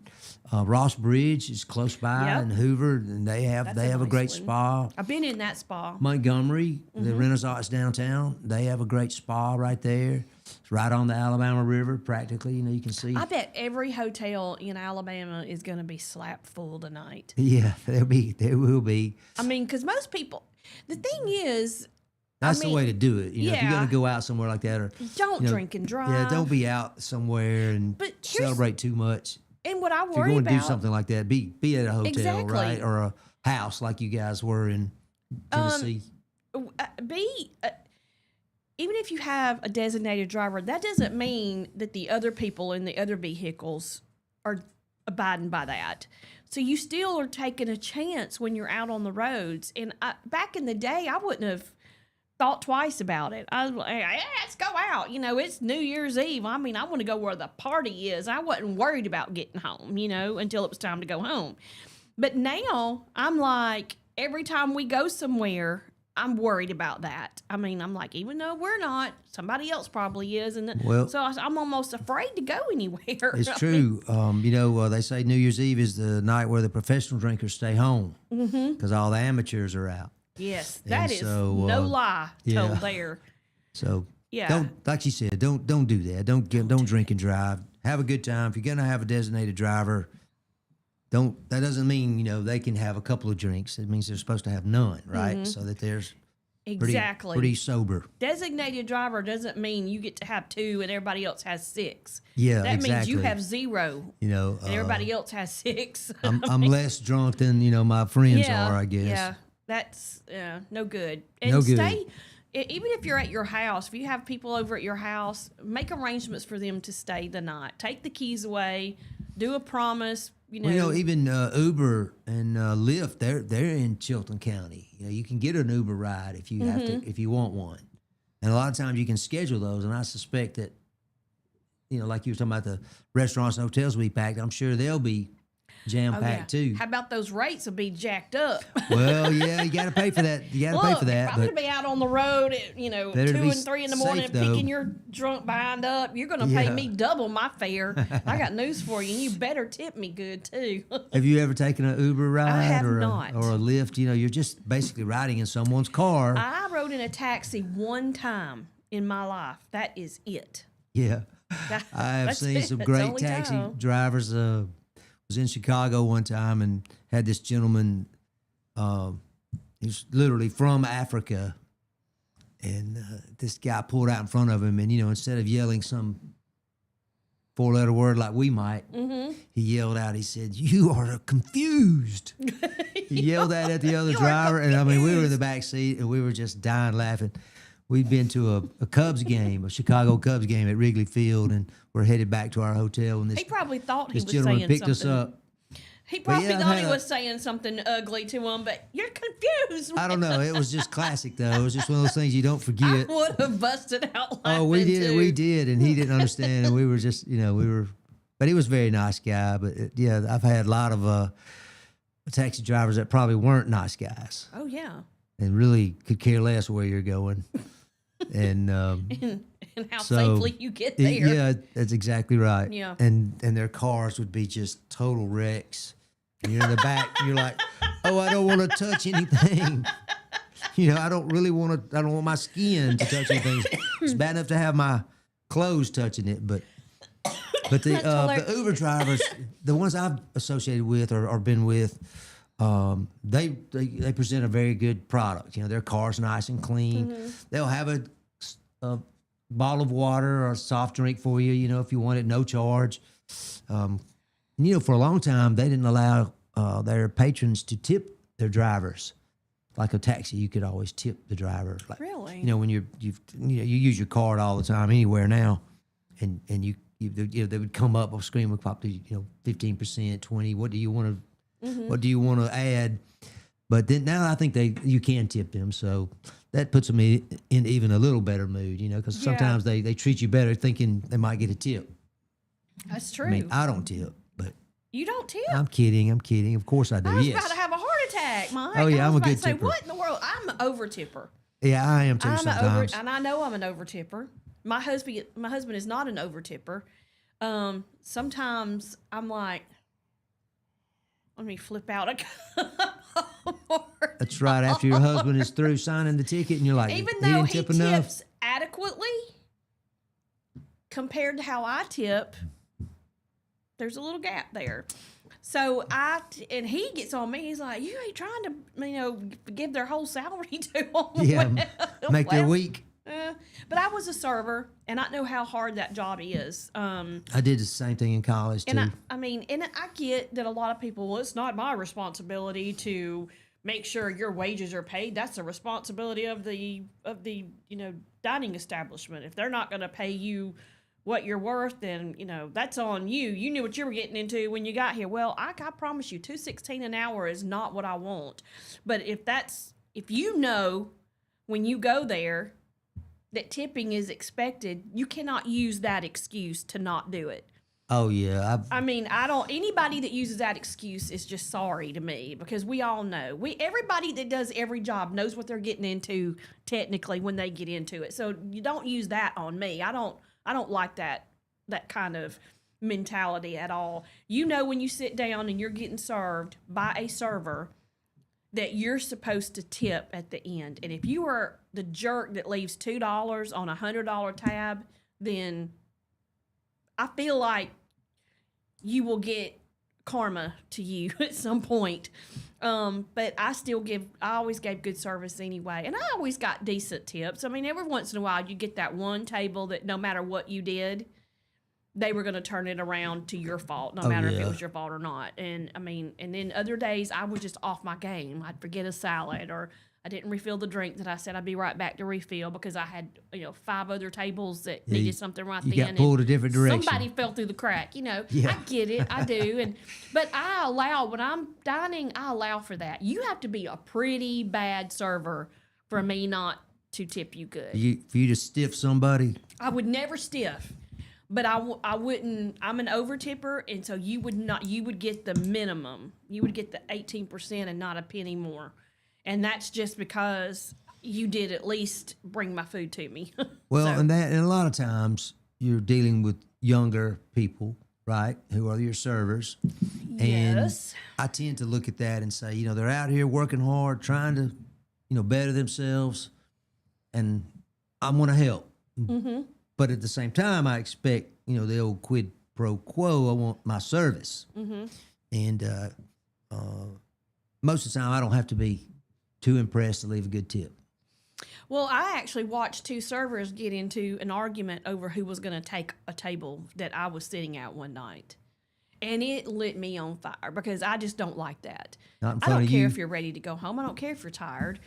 Ross Bridge is close by, Yep. and Hoover, and they have That's a nice great one. spa. I've been in that spa. Montgomery, Mm-hmm. the Renaissance downtown, they have a great spa right there. It's right on the Alabama River, practically. You can see. I bet every hotel in Alabama is going to be slap full tonight. Yeah, there will be. I mean, because most people, the thing is, That's mean, the way to do it. If you're yeah. going to go out somewhere like that, or don't drink and drive. yeah, don't be out somewhere and But here's- celebrate too much. And what I If you're worry going to do about, something like that, be at a hotel, Exactly. right, or a house like you guys were in Tennessee. even if you have a designated driver, that doesn't mean that the other people in the other vehicles are abiding by that. So you still are taking a chance when you're out on the roads. And back in the day, I wouldn't have thought twice about it. I was like, yeah, let's go out. It's New Year's Eve. I mean, I want to go where the party is. I wasn't worried about getting home, until it was time to go home. But now I'm like, every time we go somewhere, I'm worried about that. I mean, I'm like, even though we're not, somebody else probably is, and Well- so I'm almost afraid to go anywhere. It's I true. They say New Year's Eve is the night where the professional drinkers stay home because all the amateurs are out. Yes, And that is so, no lie yeah. told there. So Yeah. don't, like you said, don't do that. Don't drink and drive. Have a good time. If you're gonna have a designated driver, that doesn't mean they can have a couple of drinks. It means they're supposed to have none, right? So that there's Exactly. pretty sober. Designated driver doesn't mean you get to have 2 and everybody else has 6. Yeah, That means you exactly. have 0 and everybody else has 6. I'm less drunk than my friends are, I guess. Yeah, that's no good. And No good. stay, even if you're at your house, if you have people over at your house, make arrangements for them to stay the night. Take the keys away, do a promise. Well, even Uber and Lyft, they're in Chilton County. You can get an Uber ride if you have to, if you want one. And a lot of times you can schedule those. And I suspect that, like you were talking about the restaurants and hotels we packed, I'm sure they'll be jam packed too. How about those rates will be jacked up? Well, yeah, you got to pay for that. You got to pay for that. If I'm But gonna be out on the road at 2 Better to be and 3 in the morning safe, though. picking your drunk behind up, you're gonna pay Yeah. me double my fare. I got news for you, and you better tip me good too. have you ever taken an Uber ride have or not. a Lyft? You're just basically riding in someone's car. I rode in a taxi one time in my life. That is it. Yeah. That- I have that's seen it. some That's the great only taxi time. drivers. Was in Chicago one time and had this gentleman. He's literally from Africa, and this guy pulled out in front of him, and instead of yelling some 4-letter word like we might, he yelled out. He said, "You are confused." He yelled that at the other You are driver, and I mean, we were in confused. the back seat, and we were just dying laughing. We'd been to a Cubs game, a Chicago Cubs game at Wrigley Field, and we're headed back to our hotel. And He probably thought he this was gentleman saying picked something. us up. He probably yeah, I've thought had he a- was saying something ugly to him, but you're confused. I don't know. It was just classic, though. It was just one of those things you don't I forget. would have busted out laughing Oh, we did, too. we did, and he didn't understand, and we were just, but he was a very nice guy. But I've had a lot of taxi drivers that probably weren't nice guys Oh yeah, and really could care less where you're going, and and how So, safely you get there. yeah, that's exactly right. Yeah. and their cars would be just total wrecks. And you're in the back, and you're like, oh, I don't want to touch anything. I don't really want to. I don't want my skin to touch anything. It's bad enough to have my clothes touching it, but That's the hilarious. Uber drivers, the ones I've associated with or been with, they present a very good product. Their car's nice and clean. Mm-hmm. They'll have a bottle of water or a soft drink for you. If you want it, no charge. For a long time, they didn't allow their patrons to tip their drivers. Like a taxi, you could always tip the driver. Like, Really? when you use your card all the time anywhere now, and they would come up, a screen would pop to 15%, 20. What do you want to? What do you want to add? But then now I think you can tip them, so that puts them in even a little better mood. Because Yeah. sometimes they treat you better, thinking they might get a tip. That's true. I mean, I don't tip, but You don't tip. I'm kidding. Of course I do. I was yes. about to have a heart attack, Mike. Oh, yeah, I I'm was a about good to say, tipper. what in the world? I'm an over tipper. Yeah, I am too sometimes. and I know I'm an over tipper. My husband is not an over tipper. Sometimes I'm like, let me flip out a couple more. That's right. After your husband is through signing the ticket, and you're like, Even he though didn't he tip enough. tips adequately compared to how I tip, there's a little gap there. So and he gets on me. He's like, "You ain't trying to, give their whole salary to them." Yeah, make their well, week. But I was a server, and I know how hard that job is. I did the same thing in college too. And I get that a lot of people, well, it's not my responsibility to make sure your wages are paid. That's the responsibility of the dining establishment. If they're not going to pay you what you're worth, then that's on you. You knew what you were getting into when you got here. Well, I promise you, $2.16 an hour is not what I want. But if you know when you go there that tipping is expected, you cannot use that excuse to not do it. Oh yeah, I mean, I don't. Anybody that uses that excuse is just sorry to me because we all know. Everybody that does every job knows what they're getting into technically when they get into it. So you don't use that on me. I don't like that kind of mentality at all. You know, when you sit down and you're getting served by a server, that you're supposed to tip at the end. And if you are the jerk that leaves $2 on a $100 tab, then I feel like you will get karma to you at some point. But I always gave good service anyway. And I always got decent tips. I mean, every once in a while you get that one table that no matter what you did, they were going to turn it around to your fault, no matter if it was your fault or not. And I mean, and then other days I was just off my game. I'd forget a salad, or I didn't refill the drink that I said I'd be right back to refill because I had 5 other tables that needed something right then. You got pulled a different direction. Somebody fell through the crack. I get it. I do. But I allow, when I'm dining, I allow for that. You have to be a pretty bad server for me not to tip you good. For you to stiff somebody? I would never stiff. But I wouldn't. I'm an over tipper, and so you would get the minimum. You would get the 18% and not a penny more, and that's just because you did at least bring my food to me. Well, So- and a lot of times you're dealing with younger people, right, who are your servers. And Yes. I tend to look at that and say, they're out here working hard, trying to, better themselves, and I want to help. Mm-hmm. But at the same time, I expect, the old quid pro quo. I want my service. Mm-hmm. And most of the time, I don't have to be too impressed to leave a good tip. Well, I actually watched 2 servers get into an argument over who was going to take a table that I was sitting at one night. And it lit me on fire because I just don't like that. Not in I front don't of care you. if you're ready to go home. I don't care if you're tired.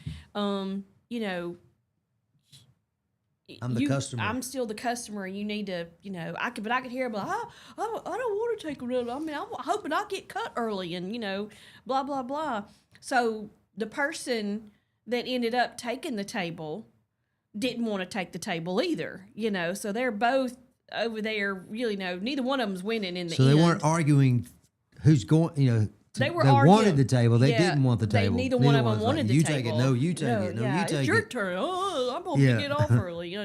I'm the customer. I'm still the customer, and you need to, I could hear about, I don't want to take another. I mean, I'm hoping I get cut early, and blah blah blah. So the person that ended up taking the table didn't want to take the table either, So they're both over there. Really, neither one of them's winning in the So end. they weren't arguing who's going, They were they arguing. wanted the table. They didn't want the table. Neither one of them was like, wanted the you table. take it. No, you take it. No, yeah, you take it's your it. turn. Oh, I'm hoping Yeah. to get off early.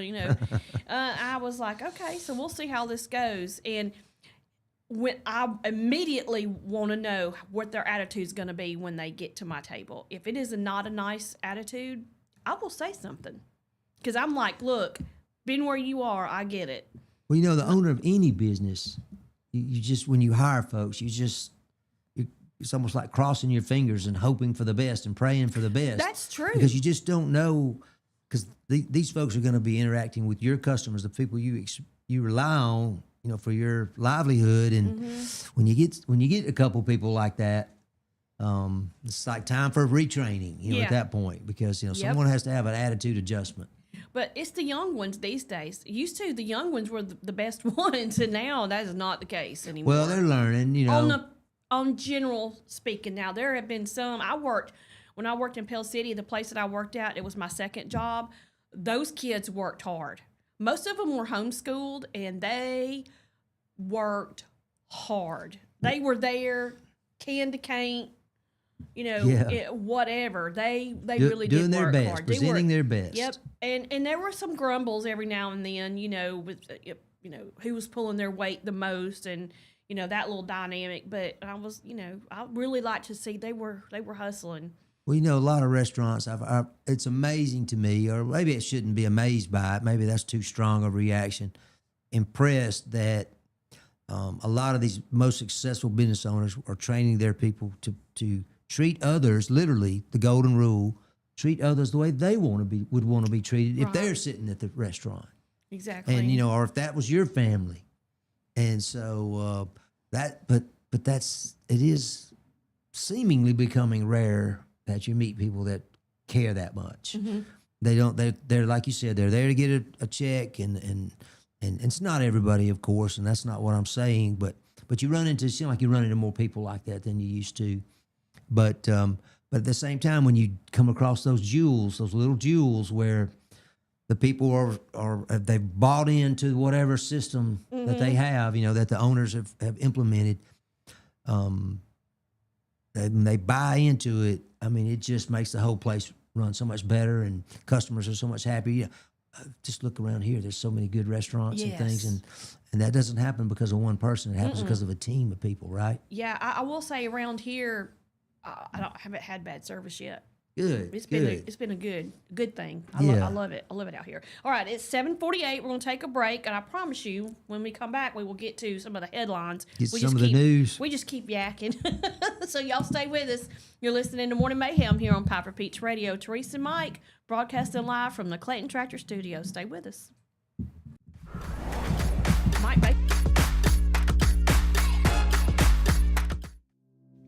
I was like, okay, so we'll see how this goes. And when I immediately want to know what their attitude's going to be when they get to my table. If it is not a nice attitude, I will say something. Because I'm like, look, been where you are, I get it. Well, the owner of any business, you just, when you hire folks, it's almost like crossing your fingers and hoping for the best and praying for the best. That's true. Because you just don't know, because these folks are going to be interacting with your customers, the people you rely on, for your livelihood. And when you get a couple people like that, it's like time for retraining, Yeah. at that point, because someone has to have an attitude adjustment. But it's the young ones these days. Used to, the young ones were the best ones, and now that is not the case anymore. Well, they're learning, On general speaking, now there have been some. When I worked in Pell City, the place that I worked at, it was my second job. Those kids worked hard. Most of them were homeschooled, and they worked hard. They were there, can to can't, whatever. They really doing did their work best, hard. presenting their best. Yep, and there were some grumbles every now and then, with who was pulling their weight the most, and that little dynamic. But I was, I really like to see they were hustling. Well, a lot of restaurants, it's amazing to me, or maybe it shouldn't be amazed by it. Maybe that's too strong a reaction. Impressed that a lot of these most successful business owners are training their people to treat others, literally the golden rule, treat others the way they would want to be treated if they're sitting at the restaurant. Exactly. And, or if that was your family. And so it is seemingly becoming rare that you meet people that care that much. Mm-hmm. They're like you said, they're there to get a check, and it's not everybody, of course, and that's not what I'm saying, but it seems like you run into more people like that than you used to. But at the same time, when you come across those little jewels where the people are they've bought into whatever system that they have, that the owners have implemented. They buy into it. I mean, it just makes the whole place run so much better, and customers are so much happier. Just look around here. There's so many good restaurants and things, and that doesn't happen because of one person. It happens because of a team of people, right? Yeah, I will say around here, haven't had bad service yet. Good. It's good. been a good thing. I love it. I love it out here. All right, it's 7:48. We're gonna take a break, and I promise you, when we come back, we will get to some of the headlines. Get some of the news. We just keep yakking. So y'all stay with us. You're listening to Morning Mayhem here on Piper Peach Radio. Teresa and Mike broadcasting live from the Clayton Tractor Studio. Stay with us. Mike, babe.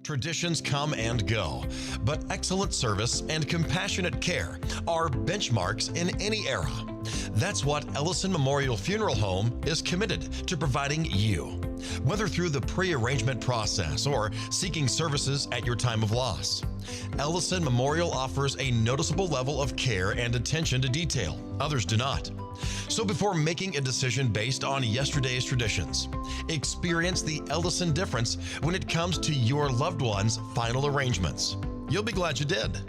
Traditions come and go, but excellent service and compassionate care are benchmarks in any era. That's what Ellison Memorial Funeral Home is committed to providing you. Whether through the pre-arrangement process or seeking services at your time of loss, Ellison Memorial offers a noticeable level of care and attention to detail. Others do not. So before making a decision based on yesterday's traditions, experience the Ellison difference when it comes to your loved one's final arrangements. You'll be glad you did.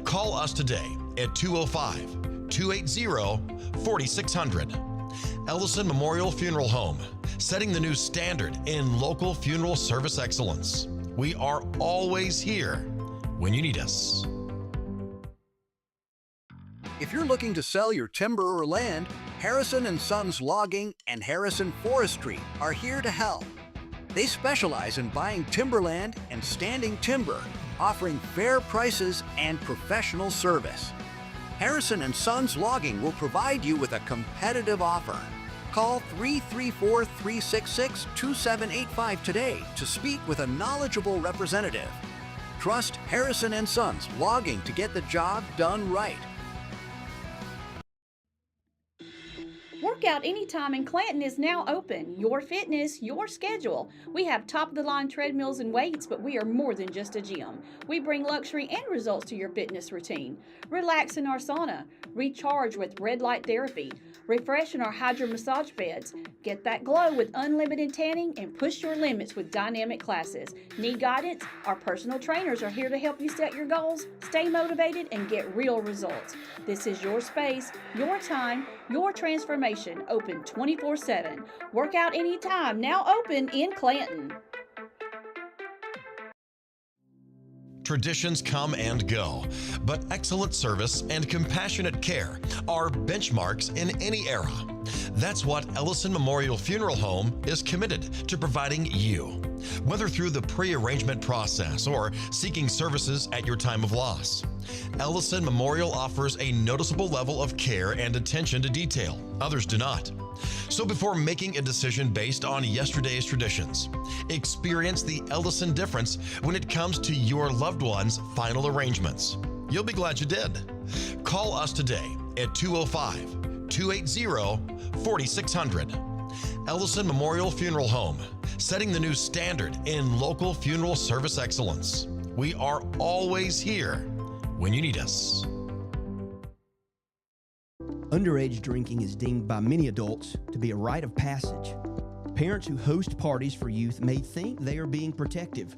Call us today at 205-280-4600. Ellison Memorial Funeral Home, setting the new standard in local funeral service excellence. We are always here when you need us. If you're looking to sell your timber or land, Harrison & Sons Logging and Harrison Forestry are here to help. They specialize in buying timberland and standing timber, offering fair prices and professional service. Harrison & Sons Logging will provide you with a competitive offer. Call 334-366-2785 today to speak with a knowledgeable representative. Trust Harrison & Sons Logging to get the job done right. Workout Anytime in Clanton is now open. Your fitness, your schedule. We have top-of-the-line treadmills and weights, but we are more than just a gym. We bring luxury and results to your fitness routine. Relax in our sauna. Recharge with red light therapy. Refresh in our hydro massage beds. Get that glow with unlimited tanning and push your limits with dynamic classes. Need guidance? Our personal trainers are here to help you set your goals, stay motivated, and get real results. This is your space, your time, your transformation. Open 24/7. Workout Anytime, now open in Clanton. Traditions come and go, but excellent service and compassionate care are benchmarks in any era. That's what Ellison Memorial Funeral Home is committed to providing you. Whether through the pre-arrangement process or seeking services at your time of loss, Ellison Memorial offers a noticeable level of care and attention to detail. Others do not. So before making a decision based on yesterday's traditions, experience the Ellison difference when it comes to your loved one's final arrangements. You'll be glad you did. Call us today at 205-280-4600. Ellison Memorial Funeral Home, setting the new standard in local funeral service excellence. We are always here when you need us. Underage drinking is deemed by many adults to be a rite of passage. Parents who host parties for youth may think they are being protective,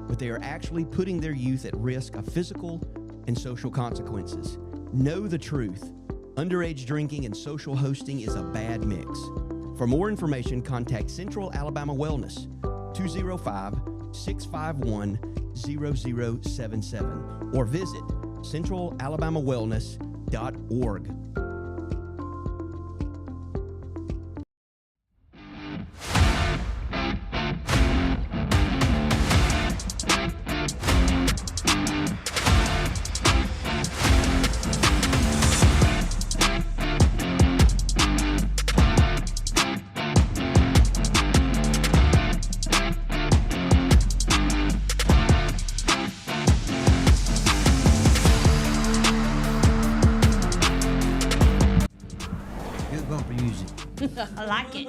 but they are actually putting their youth at risk of physical and social consequences. Know the truth. Underage drinking and social hosting is a bad mix. For more information, contact Central Alabama Wellness, 205-651-0077, or visit centralalabamawellness.org. I like it.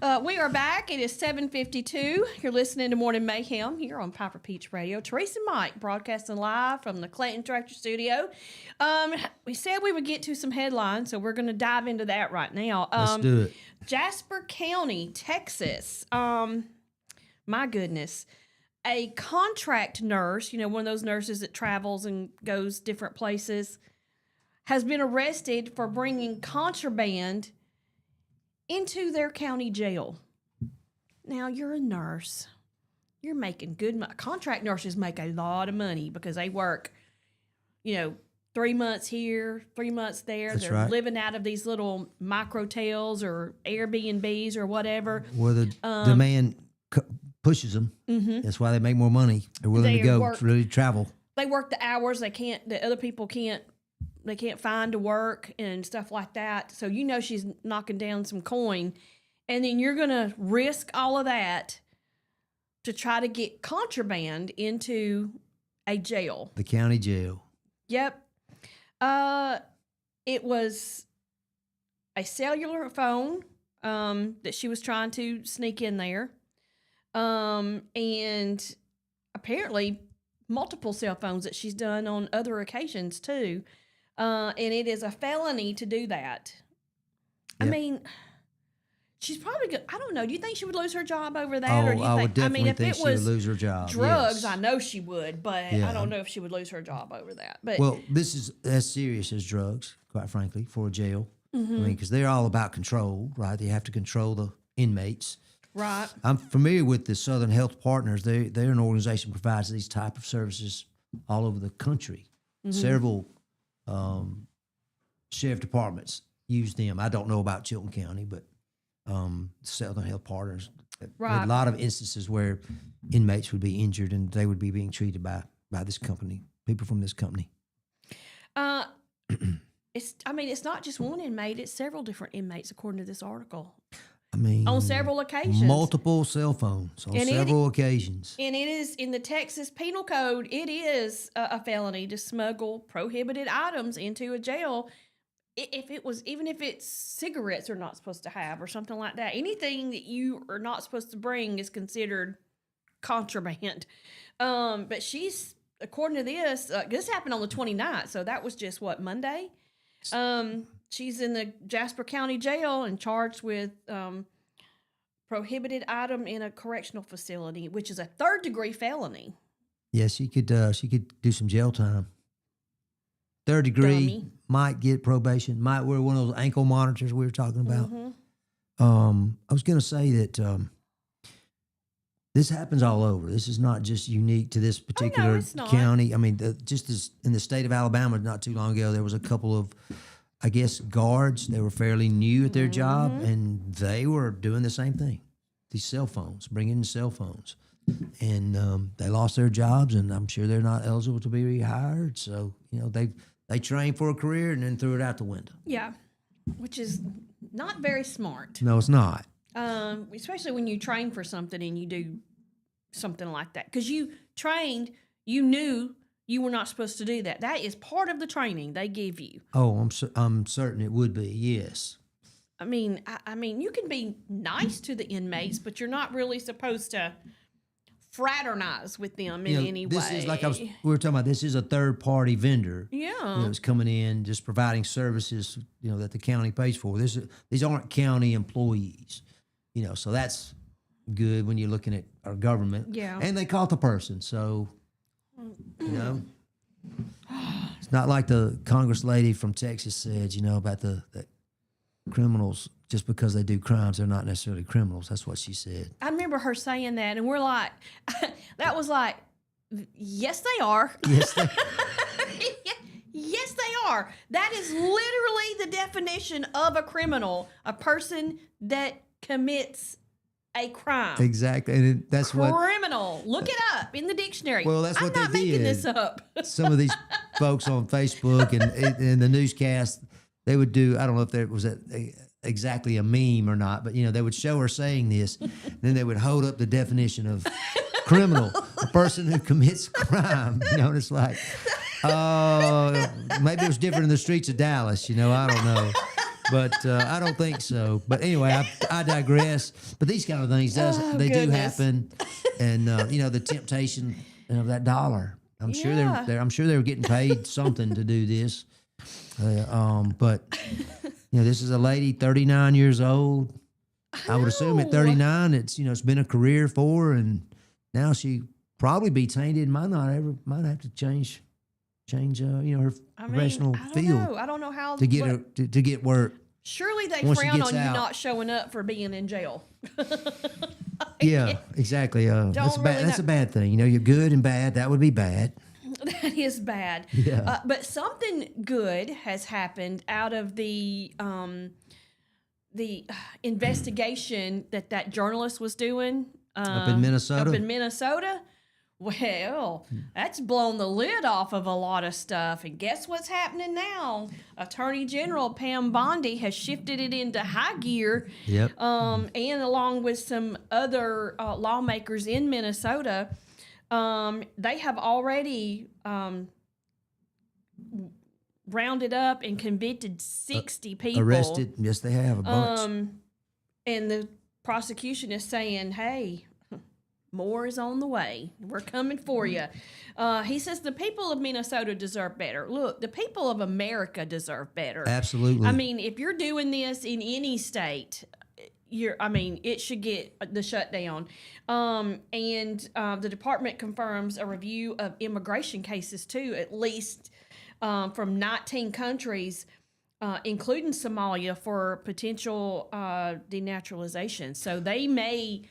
We are back. It is 7:52. You're listening to Morning Mayhem here on Piper Peach Radio. Teresa and Mike broadcasting live from the Clayton Tractor Studio. We said we would get to some headlines, so we're going to dive into that right now. Let's do it. Jasper County, Texas. My goodness. A contract nurse, you know, one of those nurses that travels and goes different places, has been arrested for bringing contraband into their county jail. Now, you're a nurse. You're making good money. Contract nurses make a lot of money because they work, 3 months here, 3 months there. That's They're right. living out of these little microtels or Airbnbs or whatever. Where the demand pushes them. Mm-hmm. That's why they make more money. They're willing They to go work- to really travel. They work the hours that other people can't. They can't find to work and stuff like that. So she's knocking down some coin, and then you're gonna risk all of that to try to get contraband into a jail. The county jail. Yep. It was a cellular phone that she was trying to sneak in there, and apparently multiple cell phones that she's done on other occasions too. And it is a felony to do that. I Yep. mean, she's probably good. I don't know. Do you think she would lose her job over that? Or do you I think, would definitely if think it she would was lose her job. drugs, yes. I know she would, but Yeah. I don't know if she would lose her job over that. But Well, this is as serious as drugs, quite frankly, for a jail. Mm-hmm. I mean, because they're all about control, right? They have to control the inmates. right. I'm familiar with the Southern Health Partners. They're an organization that provides these type of services all over the country. Mm-hmm. Several sheriff departments use them. I don't know about Chilton County, but Southern Health Partners. Right. A lot of instances where inmates would be injured and they would be being treated by this company, people from this company. It's not just one inmate; it's several different inmates, according to this article, I mean, on several occasions. multiple cell phones on And several occasions. And it is in the Texas Penal Code. It is a felony to smuggle prohibited items into a jail. Even if it's cigarettes are not supposed to have or something like that. Anything that you are not supposed to bring is considered contraband. But she's, according to this happened on the 29th, so that was just Monday. She's in the Jasper County Jail and charged with prohibited item in a correctional facility, which is a 3rd-degree felony. Yeah, she could do some jail time. 3rd degree, Dummy. might get probation, might wear one of those ankle monitors we were talking about. Mm-hmm. I was going to say that this happens all over. This is not just unique to this particular it's not. county. I mean, just as in the state of Alabama, not too long ago, there was a couple of, I guess, guards. They were fairly new at their job, and they were doing the same thing. These cell phones, bringing in cell phones. And they lost their jobs, and I'm sure they're not eligible to be rehired. So, they trained for a career and then threw it out the window. Yeah, which is not very smart. No, it's not. Especially when you train for something and you do something like that. Because you trained, you knew you were not supposed to do that. That is part of the training they give you. Oh, I'm certain it would be, yes. I mean, you can be nice to the inmates, but you're not really supposed to fraternize with them in any this way. is like we were talking about. This is a third-party vendor. Yeah. That's coming in, just providing services, that the county pays for. These aren't county employees, so that's good when you're looking at our government. Yeah. And they caught the person, so, it's not like the Congress lady from Texas said, about the criminals. Just because they do crimes, they're not necessarily criminals. That's what she said. I remember her saying that, and we're like, that was like, yes, they are. Yes, Yes, they are. That is literally the definition of a criminal, a person that commits a crime. exactly. And that's what Criminal. Look it up in the dictionary. Well, that's what I'm not they making did. this up. some of these folks on Facebook and in the newscast, they would do, I don't know if there was exactly a meme or not, but they would show her saying this, then they would hold up the definition of criminal, a person who commits crime. And it's like, maybe it was different in the streets of Dallas. I don't know. But I don't think so. But anyway, I digress. But these kind of things do goodness. happen, and the temptation of that dollar. I'm sure Yeah. I'm sure they were getting paid something to do this. But this is a lady, 39 years old. I would assume at know. 39, it's been a career for her, and now she probably be tainted. Might have to change her professional I don't field know. I don't know how to get her to get work. Surely they once she frown gets on you out. not showing up for being in jail. Yeah, exactly. That's really that's know. a bad thing. You're good and bad. That would be bad. That is bad. Yeah. But something good has happened out of the investigation that journalist was doing Up in Minnesota? Up in Minnesota. Well, that's blown the lid off of a lot of stuff. And guess what's happening now? Attorney General Pam Bondi has shifted it into high gear. Yep. And along with some other lawmakers in Minnesota, they have already rounded up and convicted 60 people. Arrested. Yes, they have a bunch. And the prosecution is saying, hey, more is on the way. We're coming for you. He says the people of Minnesota deserve better. Look, the people of America deserve better. Absolutely. I mean, if you're doing this in any state, it should get the shutdown. And the department confirms a review of immigration cases too, at least from 19 countries, including Somalia, for potential denaturalization. So they may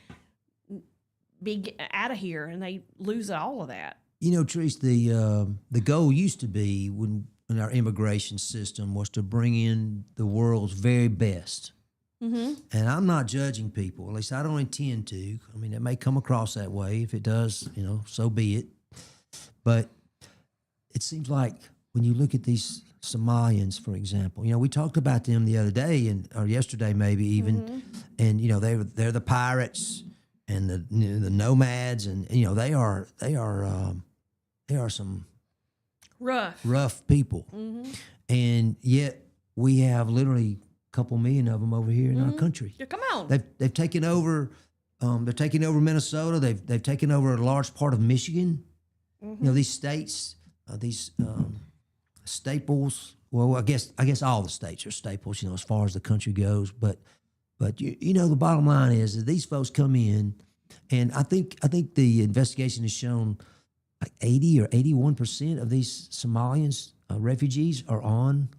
be out of here and they lose all of that. Trish, the goal used to be when in our immigration system was to bring in the world's very best. Mm-hmm. And I'm not judging people. At least I don't intend to. I mean, it may come across that way. If it does, so be it. But it seems like when you look at these Somalians, for example, we talked about them the other day or yesterday maybe even, and they're the pirates and the nomads, and they are some rough people, and yet we have literally a couple million of them over here in our country. Yeah, come on. They've taken over. They're taking over Minnesota. They've taken over a large part of Michigan. These states, these staples. Well, I guess all the states are staples. As far as the country goes, but the bottom line is that these folks come in, and I think the investigation has shown like 80 or 81% of these Somalians refugees are on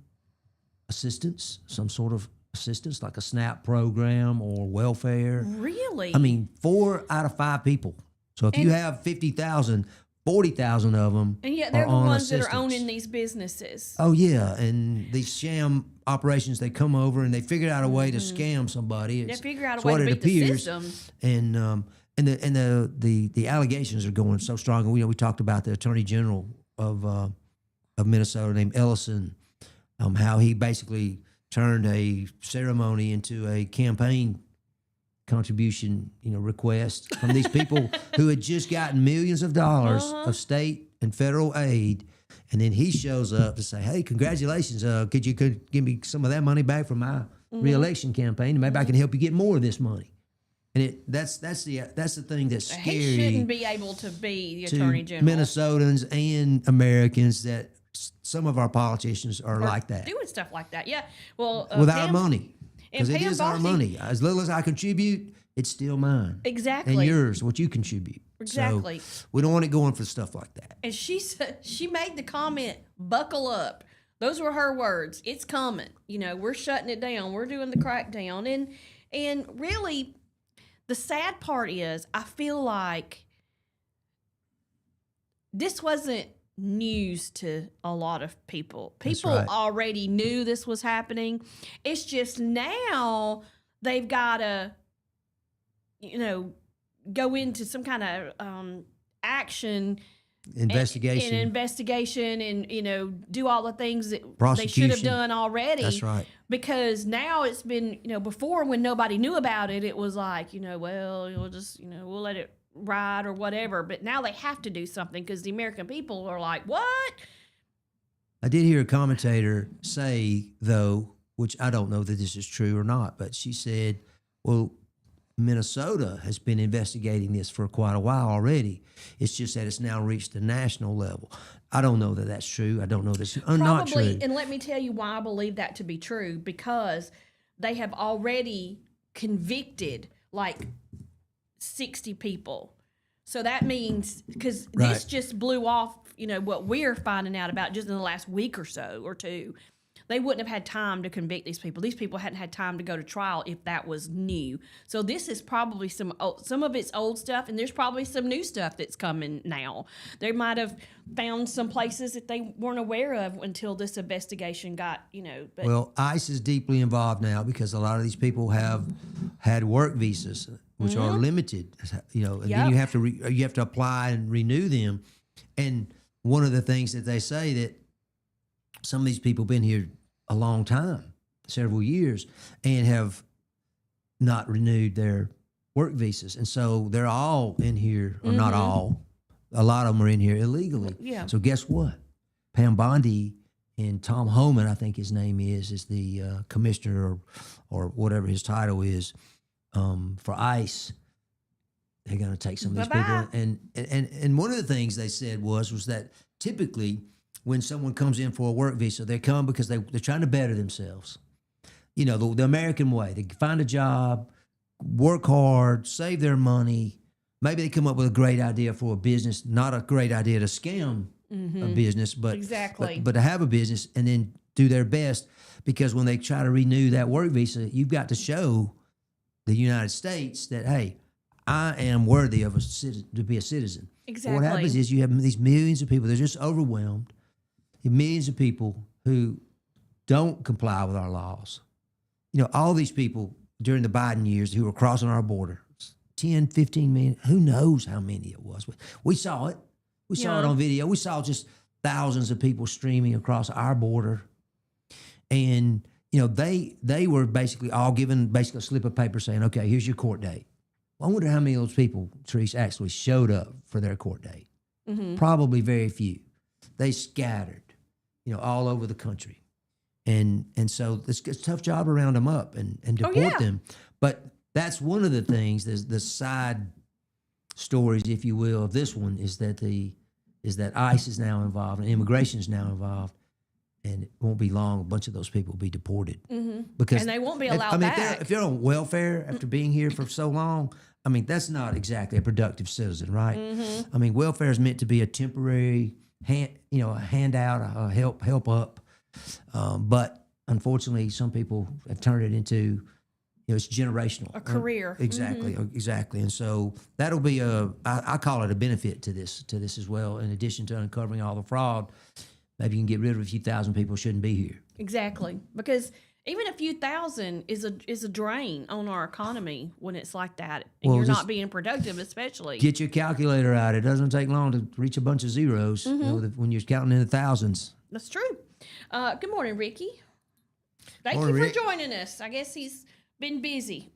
assistance, some sort of assistance, like a SNAP program or welfare. Really? I mean, 4 out of 5 people. So if you have 50,000, 40,000 of them and yet they're are the on ones that assistance. are owning these businesses. Oh yeah, and these sham operations, they come over and they figure out a way to scam somebody. They figure out it's a way what to it beat the appears. system. And the allegations are going so strong. And we talked about the Attorney General of Minnesota named Ellison, how he basically turned a ceremony into a campaign contribution, request from these people who had just gotten millions of dollars of state and federal aid, and then he shows up to say, "Hey, congratulations! Could you give me some of that money back from my reelection campaign, and maybe I can help you get more of this money." And that's the thing that's scary. He shouldn't be able to be the to Attorney General. Minnesotans and Americans that some of our politicians are like that Doing stuff like that. Yeah. Well, with our Pam- money. Because it Pam is our Bondi- money. As little as I contribute, it's still mine. Exactly. And yours, what you contribute. Exactly. So we don't want it going for stuff like that. And she said, she made the comment, "Buckle up." Those were her words. It's coming. We're shutting it down. We're doing the crackdown. And really, the sad part is, I feel like this wasn't news to a lot of people. People right. already knew this was happening. It's just now they've got to, go into some kind of action. Investigation. An investigation and, do all the things that they should have Prosecution. done already. That's right. Because now it's been, before when nobody knew about it, it was like, well, we'll just, we'll let it ride or whatever. But now they have to do something because the American people are like, what? I did hear a commentator say, though, which I don't know that this is true or not, but she said, well, Minnesota has been investigating this for quite a while already. It's just that it's now reached the national level. I don't know that that's true. I don't know that's not true. And let me tell you why I believe that to be true, because they have already convicted like 60 people. So that means, because this Right. just blew off, what we're finding out about just in the last week or so or two. They wouldn't have had time to convict these people. These people hadn't had time to go to trial if that was new. So this is probably some of it's old stuff, and there's probably some new stuff that's coming now. They might have found some places that they weren't aware of until this investigation got, But Well, ICE is deeply involved now because a lot of these people have had work visas, which are limited, and then Yep. you have to apply and renew them. And one of the things that they say that some of these people been here a long time, several years, and have not renewed their work visas. And so they're all in here, or not all, a lot of them are in here illegally. Yeah. So guess what? Pam Bondi and Tom Homan, I think his name is the commissioner or whatever his title is for ICE. They're going to take some of these Bye-bye. people. And one of the things they said was that typically when someone comes in for a work visa, they come because they're trying to better themselves. The American way. They find a job, work hard, save their money. Maybe they come up with a great idea for a business, not a great idea to scam a business, but, Exactly. but to have a business and then do their best, because when they try to renew that work visa, you've got to show the United States that, hey, I am worthy of to be a citizen. Exactly. What happens is you have these millions of people, they're just overwhelmed. Millions of people who don't comply with our laws. All these people during the Biden years who were crossing our border, 10, 15 million, who knows how many it was. We saw it. We saw it on video. We saw just thousands of people streaming across our border. And, they were basically all given a slip of paper saying, okay, here's your court date. Well, I wonder how many of those people, Therese, actually showed up for their court date. Probably very few. They scattered, all over the country. And so it's a tough job to round them up and deport them. But that's one of the things, the side stories, if you will, of this one is that ICE is now involved and immigration is now involved. And it won't be long, a bunch of those people will be deported. Because And they won't be allowed back. If they're on welfare after being here for so long, that's not exactly a productive citizen, right? Welfare is meant to be a temporary a handout, a help up. But unfortunately, some people have turned it into, it's generational. A career. Exactly. And so that'll be I call it a benefit to this as well. In addition to uncovering all the fraud, maybe you can get rid of a few thousand people who shouldn't be here. Exactly. Because even a few thousand is a drain on our economy when it's like that. And Well, you're just not being productive, especially. Get your calculator out. It doesn't take long to reach a bunch of zeros when you're counting in the thousands. That's true. Good morning, Ricky. Thank Morning, you for Rick. joining us. I guess he's been busy.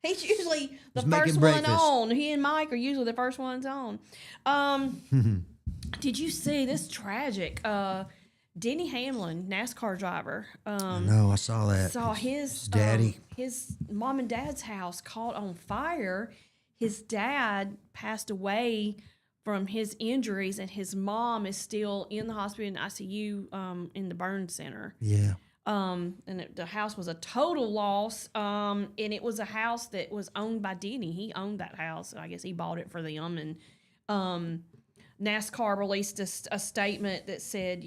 He's usually the He's making first breakfast. one on. He and Mike are usually the first ones on. Did you see this tragic? Denny Hamlin, NASCAR driver. No, I saw that. Saw his daddy. his mom and dad's house caught on fire. His dad passed away from his injuries, and his mom is still in the hospital in ICU in the burn center. Yeah. The house was a total loss. And it was a house that was owned by Denny. He owned that house. I guess he bought it for them. And NASCAR released a statement that said,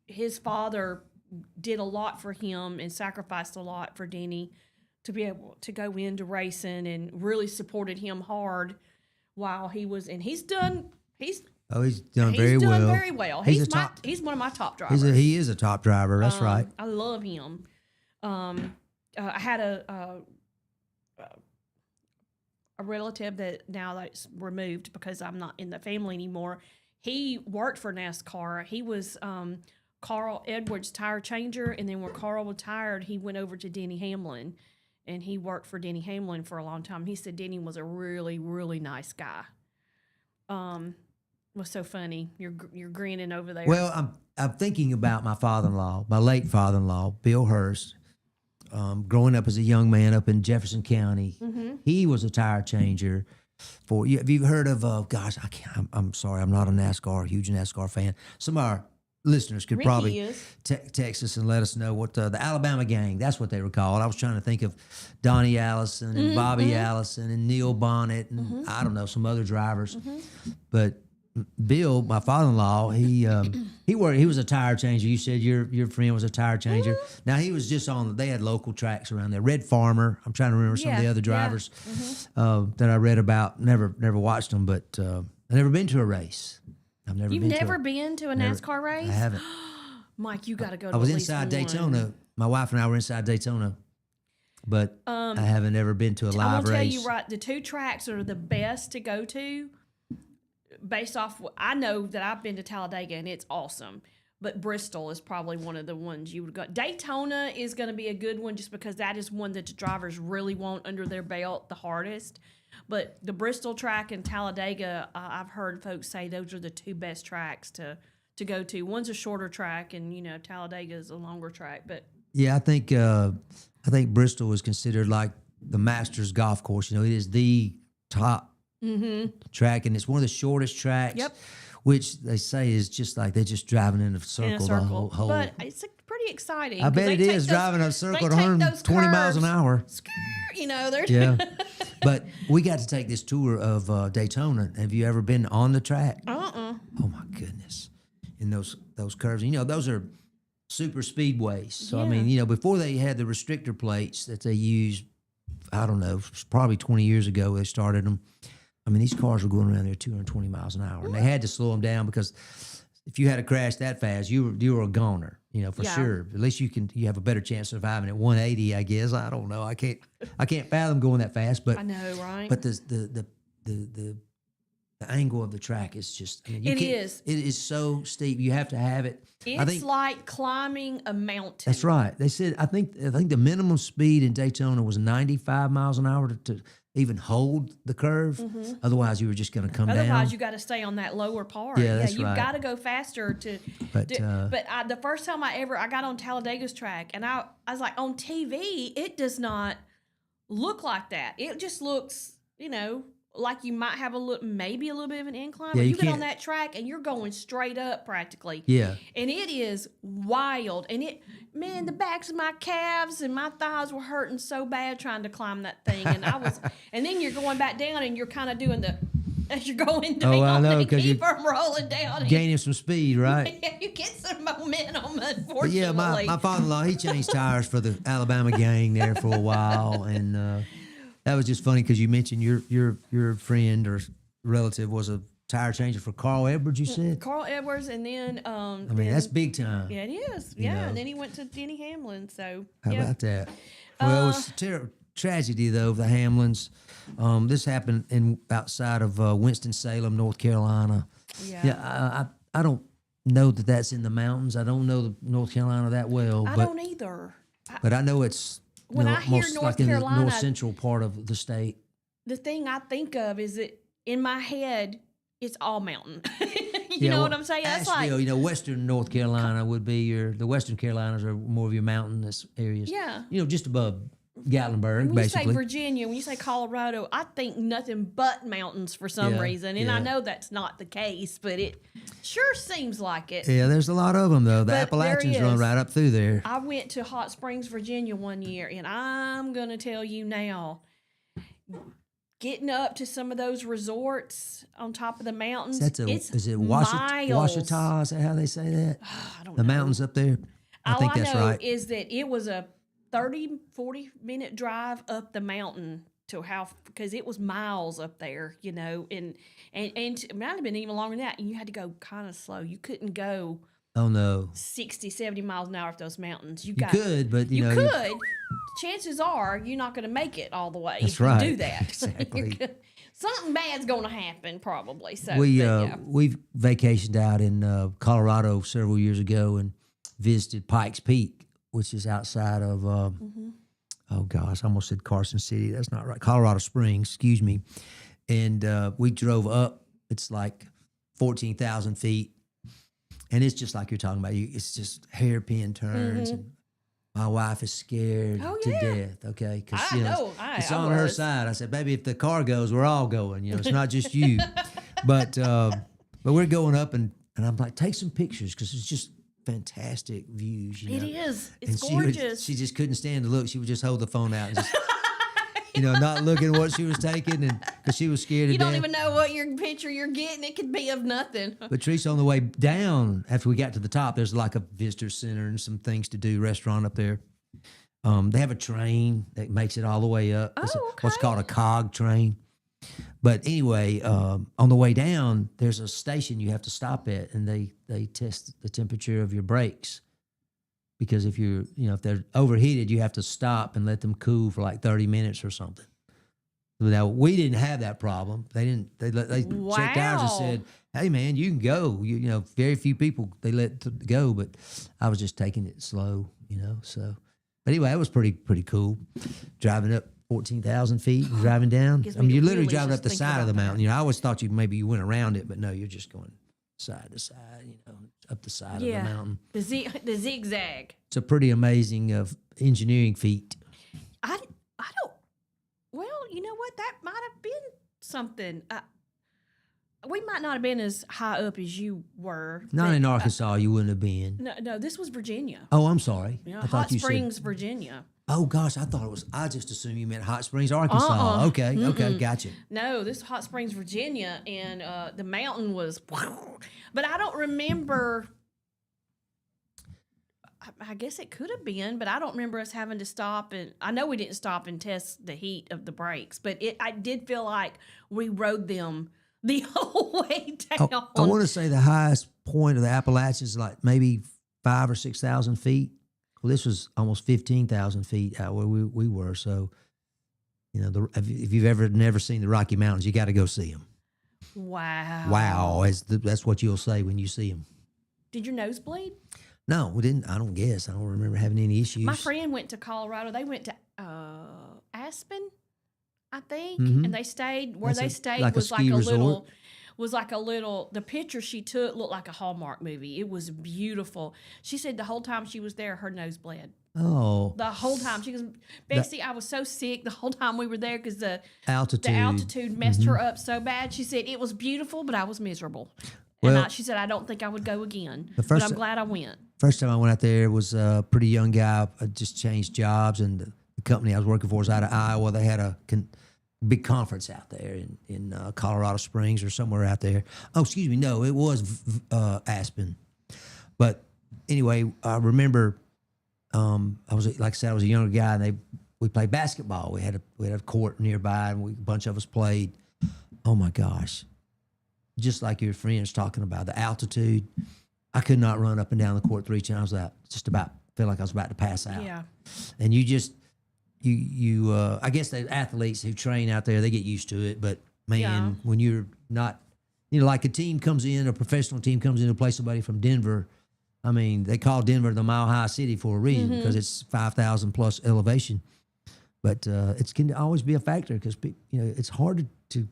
his father did a lot for him and sacrificed a lot for Denny to be able to go into racing, and really supported him hard while he was. And he's done very well. He's He's one of my top drivers. He is a top driver. That's right. I love him. I had a relative that now that's removed because I'm not in the family anymore. He worked for NASCAR. He was Carl Edwards' tire changer, and then when Carl retired, he went over to Denny Hamlin, and he worked for Denny Hamlin for a long time. He said Denny was a really, really nice guy. What's so funny? You're grinning over there. Well, I'm thinking about my father-in-law, my late father-in-law, Bill Hurst. Growing up as a young man up in Jefferson County, he was a tire changer. Have you heard of? Gosh, I can't. I'm sorry, I'm not a huge NASCAR fan. Some of our listeners could Ricky probably is. text us and let us know what the Alabama Gang. That's what they were called. I was trying to think of Donnie Allison and Bobby Allison and Neil Bonnet and I don't know some other drivers, but Bill, my father-in-law, he was a tire changer. You said your friend was a tire changer. Now he was just they had local tracks around there. Red Farmer. I'm trying to remember some of the other drivers that I read about. Never watched them, but I've never been to a race. You've never been to a NASCAR race? I haven't. Mike, you got to go to I was at least inside one. Daytona. My wife and I were inside Daytona, but I haven't ever been to a I'm live going to tell race. you right, the 2 tracks that are the best to go to, based off, I know that I've been to Talladega and it's awesome, but Bristol is probably one of the ones you would go. Daytona is going to be a good one just because that is one that the drivers really want under their belt the hardest. But the Bristol track and Talladega, I've heard folks say those are the 2 best tracks to go to. One's a shorter track, and Talladega is a longer track. But yeah, I think Bristol is considered like the Masters golf course. It is the top track, and it's one of the shortest tracks. Yep. Which they say is just like they're just driving in a circle. The whole. But it's pretty exciting. I bet it is driving a circle at 120 miles an hour. They're Yeah. But we got to take this tour of Daytona. Have you ever been on the track? Oh my goodness! In those curves, those are super speedways. So I mean, before they had the restrictor plates that they used, I don't know, probably 20 years ago they started them. I mean, these cars were going around there 220 miles an hour, and they had to slow them down because if you had a crash that fast, you were a goner, for sure. At least you have a better chance of surviving at 180, I guess. I don't know. I can't fathom going that fast, but I know, right? But the angle of the track is just. I mean, It is. It is so steep. You have to have it. It's like climbing a mountain. That's right. They said I think the minimum speed in Daytona was 95 miles an hour to even hold the curve. Otherwise, you were just going to come down. Otherwise, you got to stay on that lower part. Yeah, that's you've right. got to go faster to. But the first time I got on Talladega's track, and I was like, on TV, it does not look like that. It just looks, like you might have maybe a little bit of an incline. Yeah, but you you get on can't- that track and you're going straight up practically. Yeah. And it is wild. And the backs of my calves and my thighs were hurting so bad trying to climb that thing. And and then you're going back down and you're kind of doing as you're going down. Oh, I know, and 'cause keep you're from rolling down. gaining some speed, right? You get some momentum, unfortunately. But yeah, my father-in-law, he changed tires for the Alabama Gang there for a while, and that was just funny because you mentioned your friend or relative was a tire changer for Carl Edwards. You said Carl I mean, that's big time. Yeah, it is. You Yeah, know. and then he went to Denny Hamlin. So How yeah. about that? Well, it's a tragedy though. The Hamlins. This happened outside of Winston-Salem, North Carolina. Yeah. I don't know that that's in the mountains. I don't know North Carolina that well, I but don't either. but I know it's When I hear most North like in the Carolina- north central part of the state. The thing I think of is that in my head, it's all mountain. you know well, what I'm saying? That's like, Asheville, Western North Carolina would be the Western Carolinas are more of your mountainous areas. yeah. Just above Gatlinburg, When you basically. say Virginia, when you say Colorado, I think nothing but mountains for some Yeah, reason. And I yeah. know that's not the case, but it sure seems like it. Yeah, there's a lot of them though. The But there Appalachians run is. right up through there. I went to Hot Springs, Virginia one year, and I'm going to tell you now, getting up to some of those resorts on top of the mountains, Is it miles. Washita? Is that how they say that? I don't The know. mountains up there. I All think I that's know right. is that it was a 30, 40-minute drive up the mountain to because it was miles up there, and it might have been even longer than that. And you had to go kind of slow. You couldn't go Oh no. 60, 70 miles an hour up those mountains. You could, but You know, could. Chances are you're not going to make it all the way. That's if you right. do that. Exactly. Something bad's going to happen, probably. So we've vacationed out in Colorado several years ago and visited Pikes Peak, which is outside of oh gosh, I almost said Carson City. That's not right. Colorado Springs, excuse me. And we drove up. It's like 14,000 feet. And it's just like you're talking about. It's just hairpin turns. And my wife is scared to death, okay? Because it's on her side. I said, baby, if the car goes, we're all going. It's not just you. But we're going up, and I'm like, take some pictures because it's just fantastic views. It is. It's and gorgeous. She just couldn't stand to look. She would just hold the phone out and just, not looking at what she was taking, and because she was scared to death. You don't even know what your picture you're getting. It could be of nothing. But Teresa, on the way down, after we got to the top, there's like a visitor center and some things to do, restaurant up there. They have a train that makes it all the way up. It's what's called a cog train. But anyway, on the way down, there's a station you have to stop at, and they test the temperature of your brakes. Because if if they're overheated, you have to stop and let them cool for like 30 minutes or something. Now, we didn't have that problem. They checked ours and said, hey, man, you can go. Very few people, they let go, but I was just taking it slow, so. But anyway, it was pretty cool. Driving up 14,000 feet and driving down. You're literally driving up the side of the mountain. I always thought you went around it, but no, you're just going side to side, up the side of the mountain. The zigzag. It's a pretty amazing engineering feat. I don't. Well, you know what? That might have been something. We might not have been as high up as you were. Not in Arkansas, you wouldn't have been. No, this was Virginia. Oh, I'm sorry. Yeah, I thought Hot you Springs, said, Virginia. Oh gosh, I thought it was. I just assumed you meant Hot Springs, Arkansas. Okay, gotcha. No, this is Hot Springs, Virginia, and the mountain was. But I don't remember. I guess it could have been, but I don't remember us having to stop. And I know we didn't stop and test the heat of the brakes, but I did feel like we rode them the whole way down. I want to say the highest point of the Appalachians is like maybe 5,000 or 6,000 feet. Well, this was almost 15,000 feet out where we were. So, if you've never seen the Rocky Mountains, you got to go see them. Wow. That's what you'll say when you see them. Did your nose bleed? No, we didn't. I don't guess. I don't remember having any issues. My friend went to Colorado. They went to Aspen, I think, and they stayed where they stayed like was a like ski a resort? little. The picture she took looked like a Hallmark movie. It was beautiful. She said the whole time she was there, her nose bled. Oh, the whole time she goes, Bessie, I was so sick the whole time we were there because the altitude messed her up so bad. She said it was beautiful, but I was miserable. Well, and she said I don't think I would go again. But I'm glad I went. First time I went out there was a pretty young guy. I just changed jobs, and the company I was working for was out of Iowa. They had a big conference out there in Colorado Springs or somewhere out there. Oh, excuse me. No, it was Aspen. But anyway, I remember I was I was a younger guy, and we played basketball. We had a court nearby, and a bunch of us played. Oh my gosh! Just like your friends talking about the altitude, I could not run up and down the court 3 times without feel like I was about to pass out. Yeah, and you just. I guess the athletes who train out there, they get used to it. But man, when you're not, like a professional team comes in to play somebody from Denver. I mean, they call Denver the Mile High City for a reason because it's 5,000 plus elevation. But it can always be a factor because it's hard to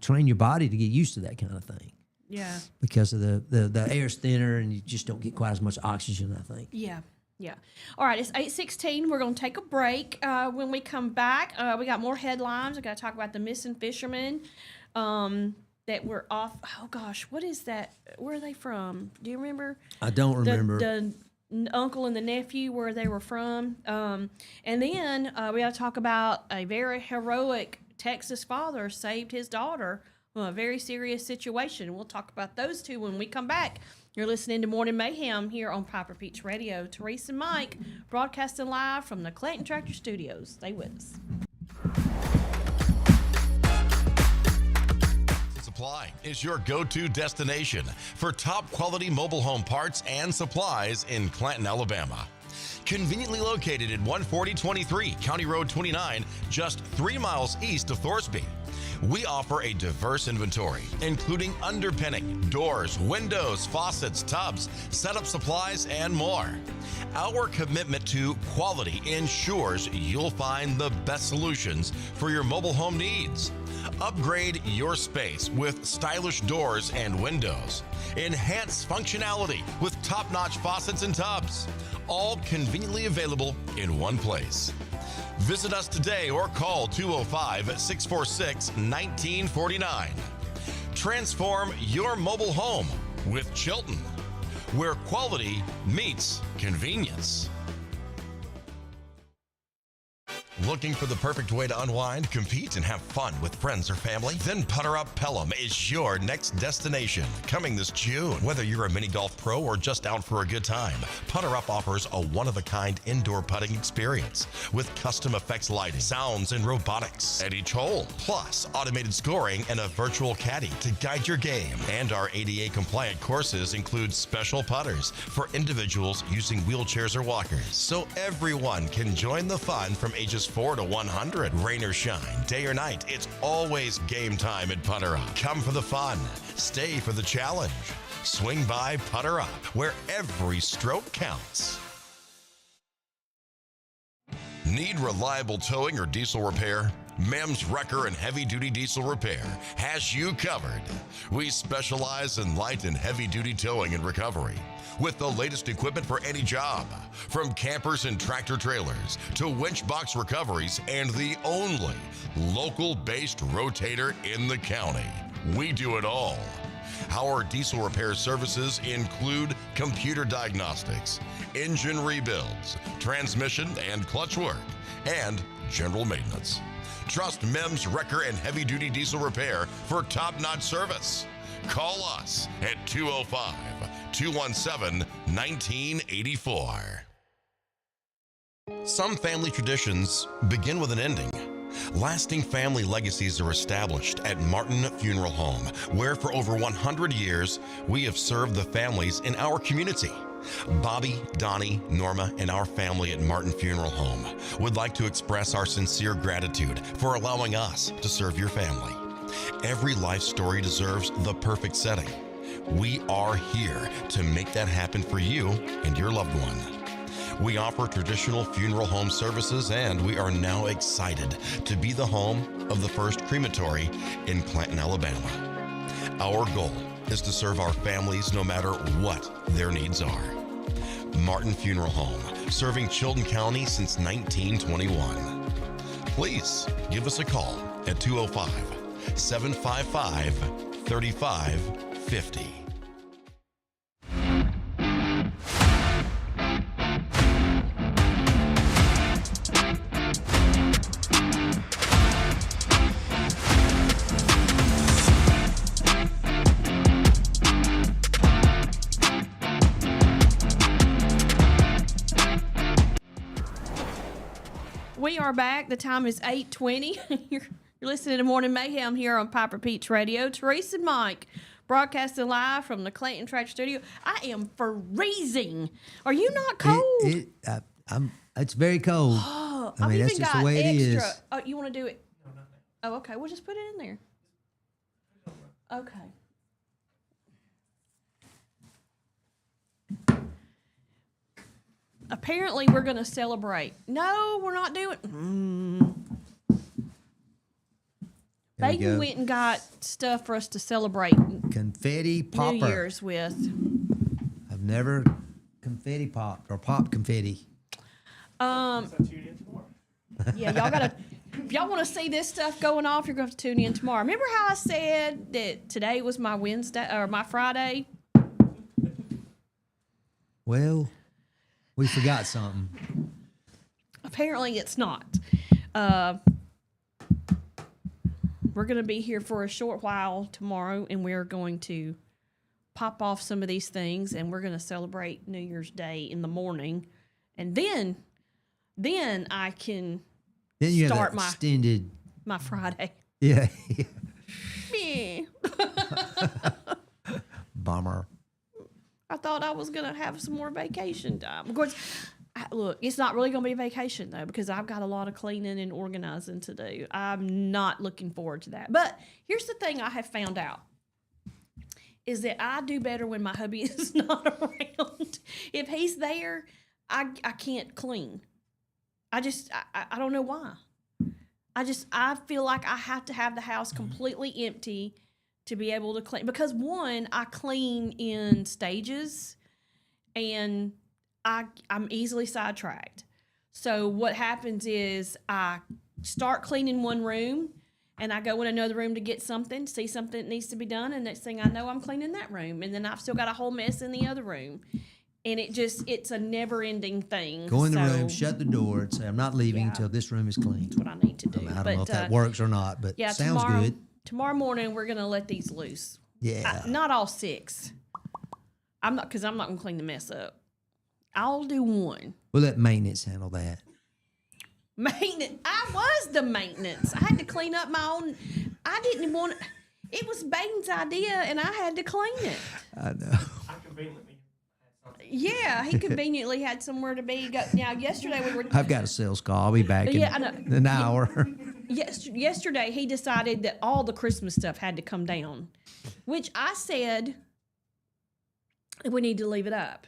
train your body to get used to that kind of thing. Yeah, because of the air's thinner and you just don't get quite as much oxygen, I think. Yeah. Yeah. All right, it's 8:16. We're going to take a break. When we come back, we got more headlines. We got to talk about the missing fishermen that were off. Oh, gosh, what is that? Where are they from? Do you remember? I don't remember. The uncle and the nephew, where they were from. And then we got to talk about a very heroic Texas father saved his daughter from a very serious situation. We'll talk about those two when we come back. You're listening to Morning Mayhem here on Piper Peach Radio. Teresa and Mike broadcasting live from the Clayton Tractor Studios. Stay with us. Supply is your go-to destination for top quality mobile home parts and supplies in Clanton, Alabama. Conveniently located at 14023 County Road 29, just 3 miles east of Thorsby. We offer a diverse inventory, including underpinning, doors, windows, faucets, tubs, setup supplies, and more. Our commitment to quality ensures you'll find the best solutions for your mobile home needs. Upgrade your space with stylish doors and windows. Enhance functionality with top-notch faucets and tubs, all conveniently available in one place. Visit us today or call 205-646-1949. Transform your mobile home with Chilton, where quality meets convenience. Looking for the perfect way to unwind, compete, and have fun with friends or family? Then Putter Up Pelham is your next destination. Coming this June. Whether you're a mini golf pro or just out for a good time, Putter Up offers a one-of-a-kind indoor putting experience with custom effects lighting, sounds, and robotics at each hole. Plus, automated scoring and a virtual caddy to guide your game. And our ADA-compliant courses include special putters for individuals using wheelchairs or walkers. So everyone can join the fun from ages 4 to 100. Rain or shine, day or night, it's always game time at Putter Up. Come for the fun, stay for the challenge. Swing by Putter Up, where every stroke counts. Need reliable towing or diesel repair? Mem's Wrecker and Heavy Duty Diesel Repair has you covered. We specialize in light and heavy duty towing and recovery with the latest equipment for any job, from campers and tractor trailers to winch box recoveries, and the only local-based rotator in the county. We do it all. Our diesel repair services include computer diagnostics, engine rebuilds, transmission and clutch work, and general maintenance. Trust Mem's Wrecker and Heavy Duty Diesel Repair for top-notch service. Call us at 205-217-1984. Some family traditions begin with an ending. Lasting family legacies are established at Martin Funeral Home, where for over 100 years, we have served the families in our community. Bobby, Donnie, Norma, and our family at Martin Funeral Home would like to express our sincere gratitude for allowing us to serve your family. Every life story deserves the perfect setting. We are here to make that happen for you and your loved one. We offer traditional funeral home services, and we are now excited to be the home of the first crematory in Clanton, Alabama. Our goal is to serve our families no matter what their needs are. Martin Funeral Home, serving Chilton County since 1921. Please give us a call at 205-755-3550. We are back. The time is 8:20. You're listening to Morning Mayhem here on Piper Peach Radio. Teresa and Mike broadcasting live from the Clayton Track Studio. I am freezing. Are you not cold? It's very cold. Oh, I mean, I've that's even just got the way it is. extra. Oh, you want to do it? No, not now. Oh, okay. We'll just put it in there. Okay. Apparently, we're going to celebrate. No, we're not doing. There we Baden go. went and got stuff for us to celebrate Confetti popper. New Year's with. I've never confetti popped or popped confetti. So tune in tomorrow. Yeah, y'all gotta. If y'all want to see this stuff going off, you're going to have to tune in tomorrow. Remember how I said that today was my Wednesday or my Friday? Well, we forgot something. Apparently, it's not. We're going to be here for a short while tomorrow, and we're going to pop off some of these things, and we're going to celebrate New Year's Day in the morning, and then I can Then you start have my that extended. my Friday. Yeah. Meh. Bummer. I thought I was going to have some more vacation time. Of course, Look, it's not really going to be a vacation though, because I've got a lot of cleaning and organizing to do. I'm not looking forward to that. But here's the thing I have found out is that I do better when my hubby is not around. If he's there, I can't clean. I don't know why. I feel like I have to have the house completely empty to be able to clean. Because one, I clean in stages and I'm easily sidetracked. So what happens is I start cleaning one room and I go in another room to get something, see something that needs to be done, and next thing I know, I'm cleaning that room. And then I've still got a whole mess in the other room. And it's a never-ending thing. Go in the room, shut the door, and say, I'm not leaving until this room is clean. That's what I need to do. I don't know if that works or not, but sounds good. Tomorrow morning, we're going to let these loose. Yeah. Not all 6. Because I'm not going to clean the mess up. I'll do one. We'll let maintenance handle that. Maintenance. I was the maintenance. I had to clean up my own. I didn't want it. It was Baden's idea, and I had to clean it. I know. I conveniently had something. Yeah, he conveniently had somewhere to be. Now, yesterday we were. I've got a sales call. I'll be back in an hour. Yesterday he decided that all the Christmas stuff had to come down, which I said we need to leave it up.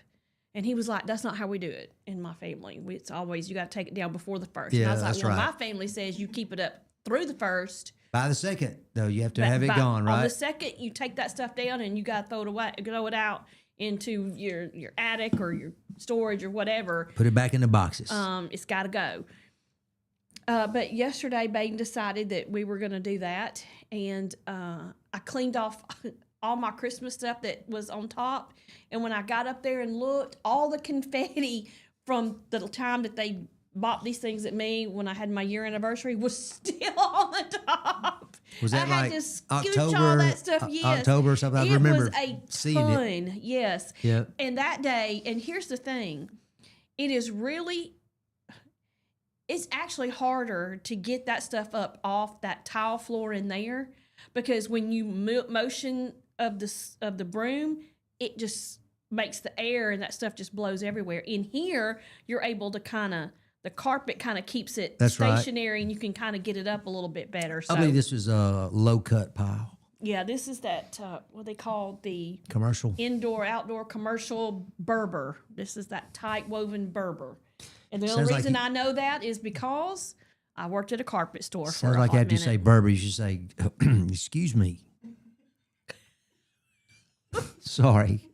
And he was like, that's not how we do it in my family. It's always, you got to take it down before the 1st. Yeah, and I was like, that's well, right. my family says you keep it up through the 1st. By the 2nd, though, you have to have it gone, right? On the 2nd, you take that stuff down and you got to throw it out into your attic or your storage or whatever. Put it back in the boxes. It's got to go. But yesterday, Baden decided that we were going to do that. And I cleaned off all my Christmas stuff that was on top. And when I got up there and looked, all the confetti from the time that they bought these things at me when I had my year anniversary was still on the top. Was that I had like to scooch October, all that stuff. Yes. October or something? I It remember was a seeing ton. it. Yes. Yep. And that day, and here's the thing, it's actually harder to get that stuff up off that tile floor in there, because when you motion of the broom, it just makes the air and that stuff just blows everywhere. In here, you're able to the carpet kind of keeps it stationary, and you can kind of get it up a little bit better. So, I believe this was a low cut pile. yeah, this is that, what they call the Commercial. outdoor commercial Berber. This is that tight woven Berber. And the Sounds only like reason I know that is because I worked at a carpet store for Sounds a like hot after you say minute. Berber, you should say, excuse me. Sorry.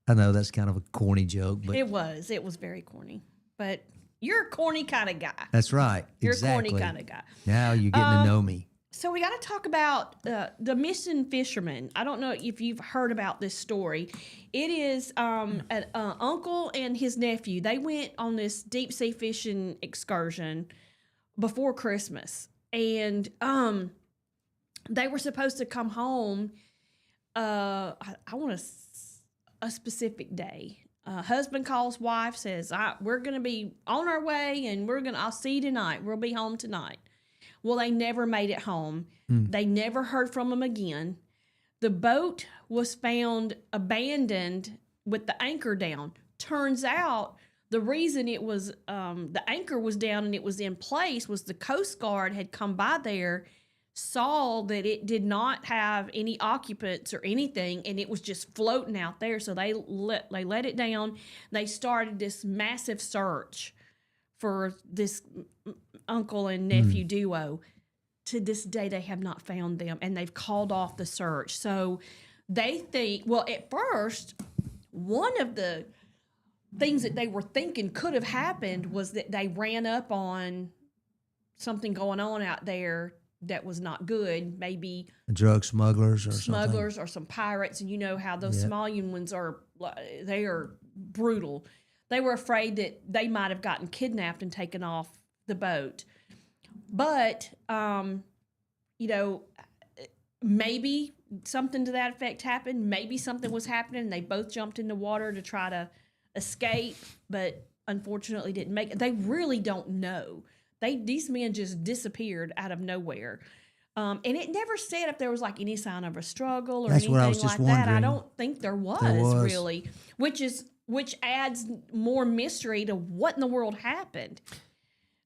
I know that's kind of a corny joke, but It was very corny. But you're a corny kind of guy. that's right. You're exactly. a corny kind of guy. Now you're getting to know me. So we got to talk about the missing fisherman. I don't know if you've heard about this story. It is an uncle and his nephew. They went on this deep sea fishing excursion before Christmas, and they were supposed to come home. I want a specific day. Husband calls wife, says, "We're going to be on our way, and I'll see you tonight. We'll be home tonight." Well, they never made it home. They never heard from them again. The boat was found abandoned with the anchor down. Turns out the reason it was the anchor was down and it was in place was the Coast Guard had come by there, saw that it did not have any occupants or anything, and it was just floating out there. So they let it down. They started this massive search for this uncle and nephew duo. To this day, they have not found them, and they've called off the search. So they think, well, at first, one of the things that they were thinking could have happened was that they ran up on something going on out there that was not good, maybe Drug smugglers or smugglers or some pirates. And you know how those Somalian ones are, they are brutal. They were afraid that they might have gotten kidnapped and taken off the boat. But, maybe something to that effect happened. Maybe something was happening. They both jumped in the water to try to escape, but unfortunately didn't make it. They really don't know. These men just disappeared out of nowhere. And it never said if there was like any sign of a struggle or That's anything what I was just like that. I wondering. don't think there was was. really, which is which adds more mystery to what in the world happened.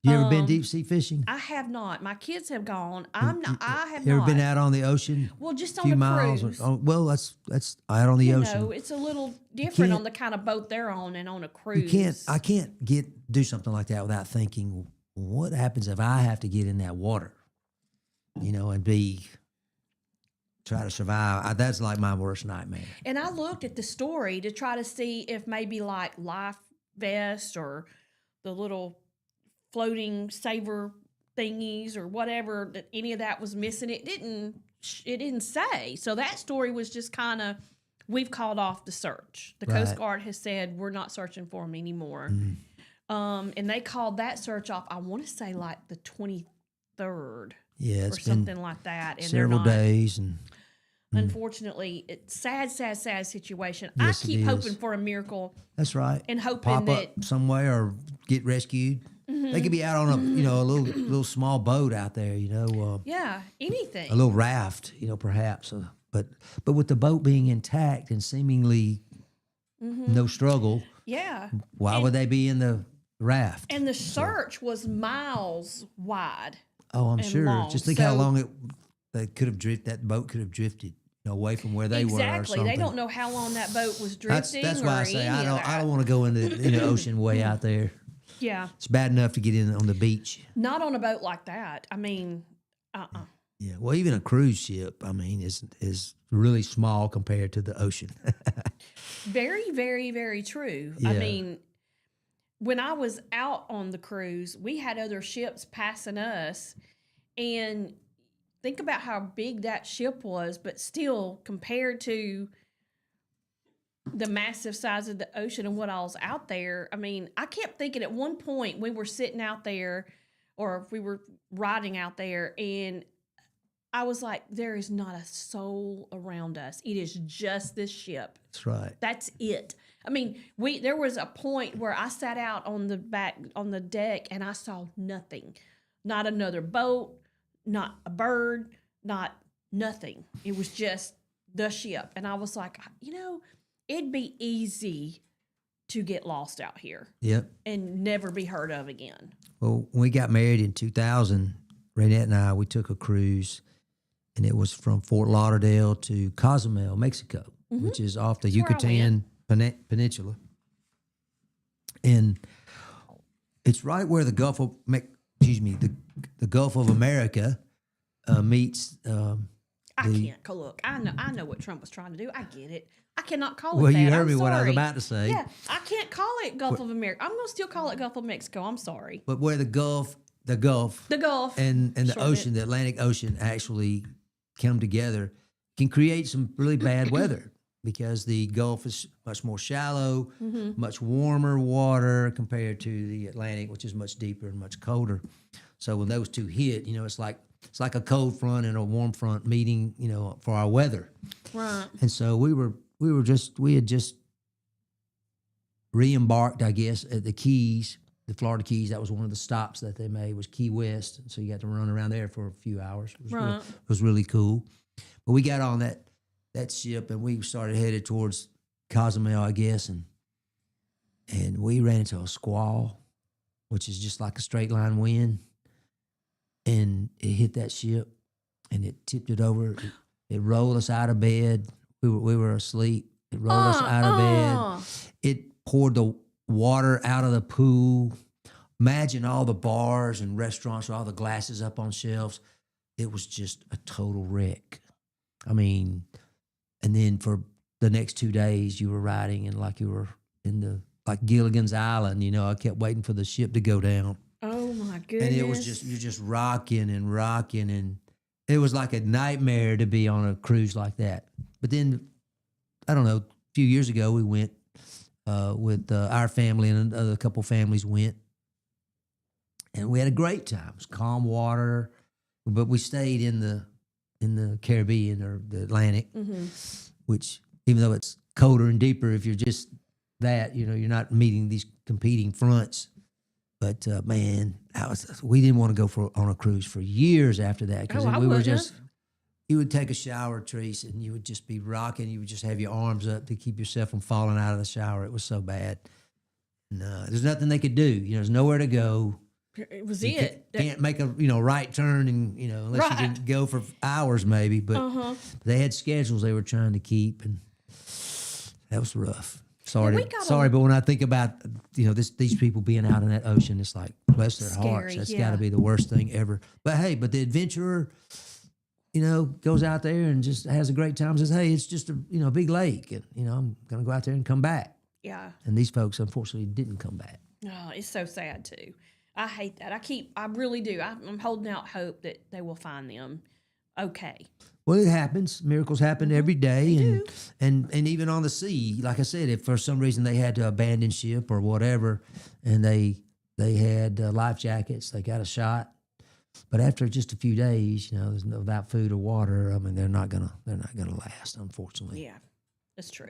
You ever been deep sea fishing? I have not. My kids have gone. I'm not. I have You ever not. been out on the ocean? Well, just a on few a miles? cruise. Well, that's out on the You ocean. know, it's a little different can't- on the kind of boat they're on and on a You cruise. can't. I can't do something like that without thinking, what happens if I have to get in that water? You know, and try to survive. That's like my worst nightmare. And I looked at the story to try to see if maybe like life vest or the little floating saver thingies or whatever, that any of that was missing. It didn't say. So that story was just kind of, we've called off the search. The Coast Right. Guard has said we're not searching for them anymore. Mm-hmm. And they called that search off, I want to say like the 23rd Yeah, or it's been something like that. And several they're not, days, and unfortunately, it's sad situation. Yes, I it keep is. hoping for a miracle that's right. and hoping Pop that up somewhere or get rescued. They could be out on a a little small boat out there. yeah, anything. A little raft. Perhaps. But with the boat being intact and seemingly no struggle, Yeah. why would they be in the raft? And the search was miles wide. Oh, I'm and sure. long. Just think how So- long that boat could have drifted away from where they were. Or Exactly. something. They don't know how long that boat was That's drifting. why or I say any I of don't that. want to go in the ocean way out there. Yeah. It's bad enough to get in on the beach. Not on a boat like that. I mean, Yeah, well, even a cruise ship, I mean, is really small compared to the ocean. Very, very, very true. I Yeah. mean, when I was out on the cruise, we had other ships passing us, and think about how big that ship was, but still compared to the massive size of the ocean and what all's out there. I mean, I kept thinking at one point we were sitting out there or we were riding out there, and I was like, there is not a soul around us. It is just this ship. That's right. That's it. I mean, there was a point where I sat out on the deck and I saw nothing. Not another boat, not a bird, not nothing. It was just the ship. And I was like, it'd be easy to get lost out here Yep. and never be heard of again. Well, when we got married in 2000, Renette and I, we took a cruise, and it was from Fort Lauderdale to Cozumel, Mexico, which is off the That's where I Yucatan Peninsula. And it's right where the Gulf of the Gulf of America meets. I can't go look. I know what Trump was trying to do. I get it. I cannot call it Well, that. you heard I'm me what I was sorry. about to say. Yeah, I can't call it Gulf of America. I'm going to still call it Gulf of Mexico. I'm sorry. But where the Gulf, The Gulf. and the Short ocean, bit. the Atlantic Ocean, actually come together, can create some really bad weather because the Gulf is much more shallow, much warmer water compared to the Atlantic, which is much deeper and much colder. So when those two hit, it's like a cold front and a warm front meeting, for our weather. Right. And so we had just re-embarked, I guess, at the Keys, the Florida Keys. That was one of the stops that they made, was Key West. And so you got to run around there for a few hours. It was really cool. But we got on that ship and we started headed towards Cozumel, I guess, and we ran into a squall, which is just like a straight line wind. And it hit that ship and it tipped it over. It rolled us out of bed. We were asleep. It rolled us out of bed. It poured the water out of the pool. Imagine all the bars and restaurants with all the glasses up on shelves. It was just a total wreck. I mean, and then for the next 2 days, you were riding and like you were in like Gilligan's Island. I kept waiting for the ship to go down. Oh my goodness. And it was you're just rocking, and it was like a nightmare to be on a cruise like that. But then, I don't know, a few years ago we went with our family, and a couple families went, and we had a great time. It was calm water, but we stayed in the Caribbean or the Atlantic, which even though it's colder and deeper, if you're just that, you're not meeting these competing fronts. But man, we didn't want to go on a cruise for years after that because Oh, I we were wouldn't just have. you would take a shower, Treese, and you would just be rocking. You would just have your arms up to keep yourself from falling out of the shower. It was so bad. And there's nothing they could do. You know, there's nowhere to go. It was You it. can't make a right turn, and unless you can go for hours maybe. But they had schedules they were trying to keep, and that was rough. Sorry, but when I think about these people being out in that ocean, it's like bless their hearts. That's got to be the worst thing ever. But hey, the adventurer, goes out there and just has a great time. Says, hey, it's just a big lake, and I'm gonna go out there and come back. Yeah. And these folks unfortunately didn't come back. Oh, it's so sad too. I hate that. I really do. I'm holding out hope that they will find them okay. Well, it happens. Miracles happen every day, and even on the sea. Like I said, if for some reason they had to abandon ship or whatever, and they had life jackets, they got a shot. But after just a few days, without food or water, I mean, they're not gonna last, unfortunately. Yeah. That's true.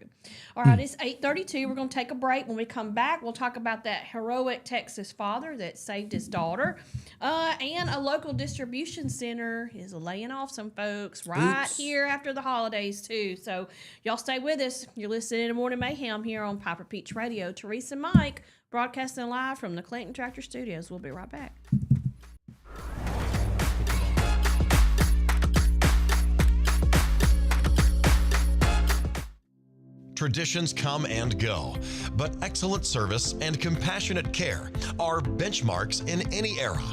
All right, it's 8:32. We're going to take a break. When we come back, we'll talk about that heroic Texas father that saved his daughter. And a local distribution center is laying off some folks right here after the holidays, too. So y'all stay with us. You're listening to Morning Mayhem here on Piper Peach Radio. Teresa and Mike broadcasting live from the Clinton Tractor Studios. We'll be right back. Traditions come and go, but excellent service and compassionate care are benchmarks in any era.